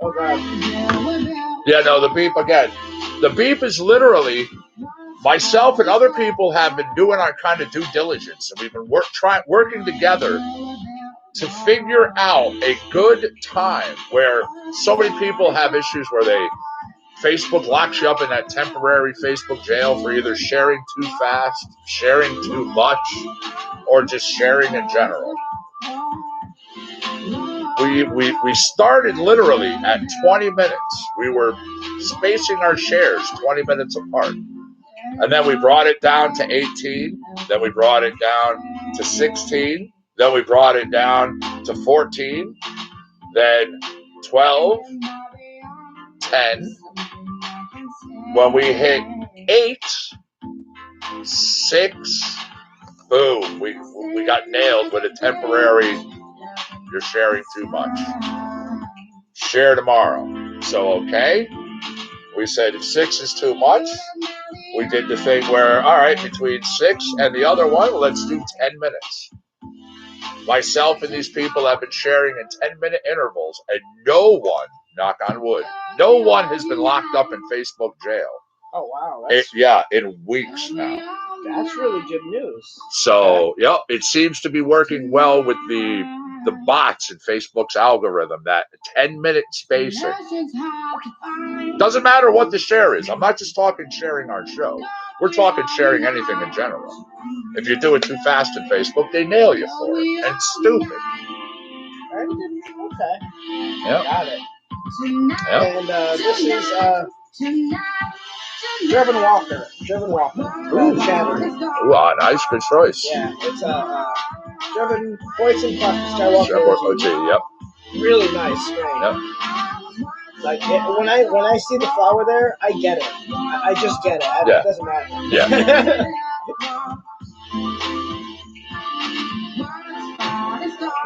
oh god. Yeah, no, the beep again. The beep is literally myself and other people have been doing our kind of due diligence, and we've been working together to figure out a good time where so many people have issues where Facebook locks you up in that temporary Facebook jail for either sharing too fast, sharing too much, or just sharing in general. We started literally at 20 minutes. We were spacing our shares 20 minutes apart. And then we brought it down to 18. Then we brought it down to 16. Then we brought it down to 14. Then 12. 10. When we hit 8, 6, boom. We got nailed with a temporary, you're sharing too much. Share tomorrow. So, okay. We said if 6 is too much, we did the thing where, all right, between 6 and the other one, let's do 10 minutes. Myself and these people have been sharing in 10-minute intervals, and no one, knock on wood, no one has been locked up in Facebook jail. Oh, wow. In weeks now. That's really good news. So, it seems to be working well with the bots in Facebook's algorithm, that 10-minute spacing. Doesn't matter what the share is. I'm not just talking sharing our show. We're talking sharing anything in general. If you do it too fast in Facebook, they nail you for it. And it's stupid. Okay. Yep. Got it. Yep. And this is Driven Walker. Shattered. Ooh, nice. Good choice. Yeah, it's Driven Poison Skywalker. OG, yep. Really nice strain. Yep. Like when I see the flower there, I get it. I just get it. It doesn't matter. Yeah.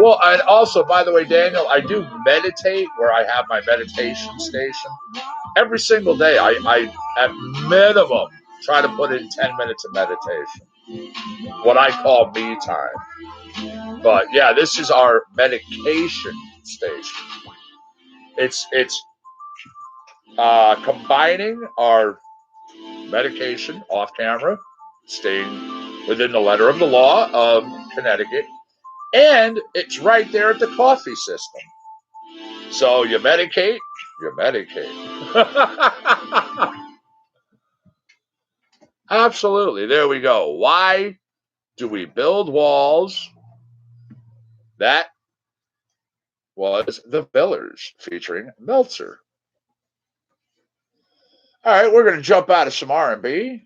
Well, and also, by the way, Daniel, I do meditate where I have my meditation station. Every single day, I at minimum, try to put in 10 minutes of meditation. What I call me time. But yeah, this is our medication station. It's combining our medication off camera, staying within the letter of the law of Connecticut, and it's right there at the coffee system. So you medicate, you medicate. Absolutely. There we go. Why do we build walls? That was The Fillers featuring Meltzer. All right, we're going to jump out of some R&B.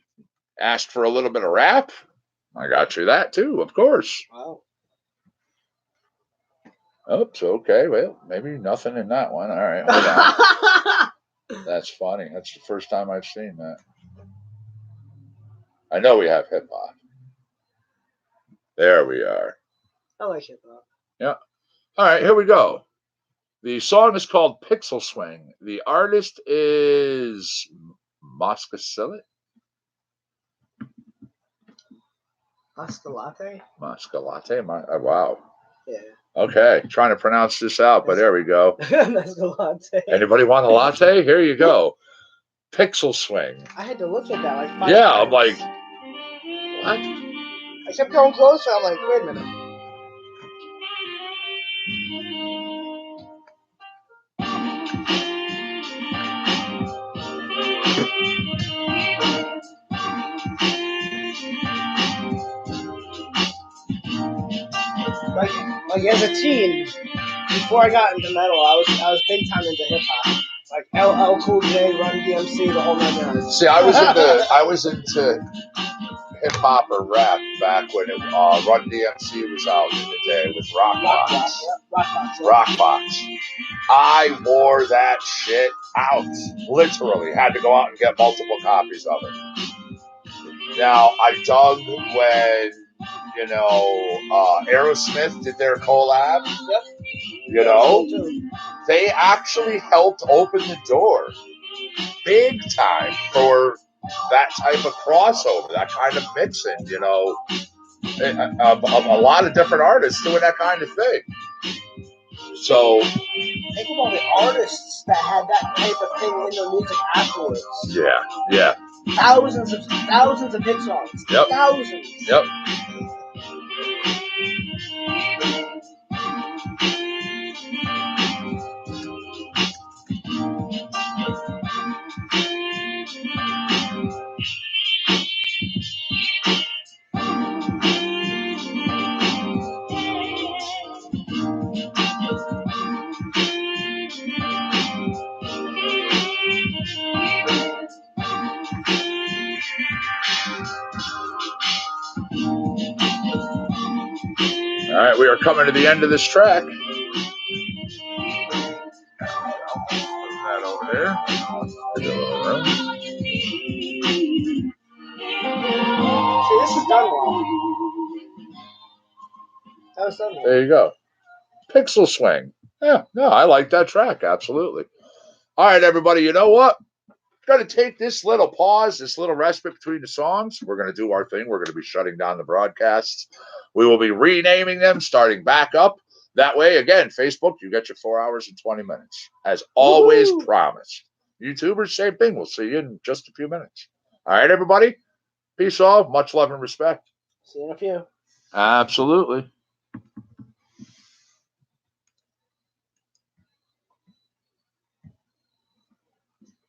Asked for a little bit of rap. I got you that too, of course. Wow. Oops, okay. Well, maybe nothing in that one. All right, hold on. That's funny. That's the first time I've seen that. I know we have hip hop. There we are. I like hip hop. Yeah. All right, here we go. The song is called Pixel Swing. The artist is Moscasilit. Mascalate? Mascalate? Wow. Yeah. Okay, trying to pronounce this out, but there we go. Mascalate. Anybody want a latte? Here you go. Pixel Swing. I had to look at that like 5 Yeah, times. I'm like, what? I kept going closer. I'm like, wait a minute. Like as a teen, before I got into metal, I was big time into hip hop. Like LL Cool J, Run DMC, the whole 9 yards. See, I was into hip hop or rap back when Run DMC was out in the day with Rockbox. I wore that shit out. Literally, had to go out and get multiple copies of it. Now, I dug when Aerosmith did their collab. Yep. You know, they actually helped open the door big time for that type of crossover, that kind of mixing, a lot of different artists doing that kind of thing. So think of all the artists that had that type of thing in their music afterwards. Yeah. Thousands of hit songs. Yep. Thousands. Yep. All right, we are coming to the end of this track. Put that over there. See, this is done well. That was done well. There you go. Pixel Swing. Yeah, no, I like that track. Absolutely. All right, everybody, you know what? Going to take this little pause, this little respite between the songs. We're going to do our thing. We're going to be shutting down the broadcasts. We will be renaming them, starting back up. That way, again, Facebook, you get your 4 hours and 20 minutes. As always promised. YouTubers, same thing. We'll see you in just a few minutes. All right, everybody. Peace all. Much love and respect. See you in a few. Absolutely.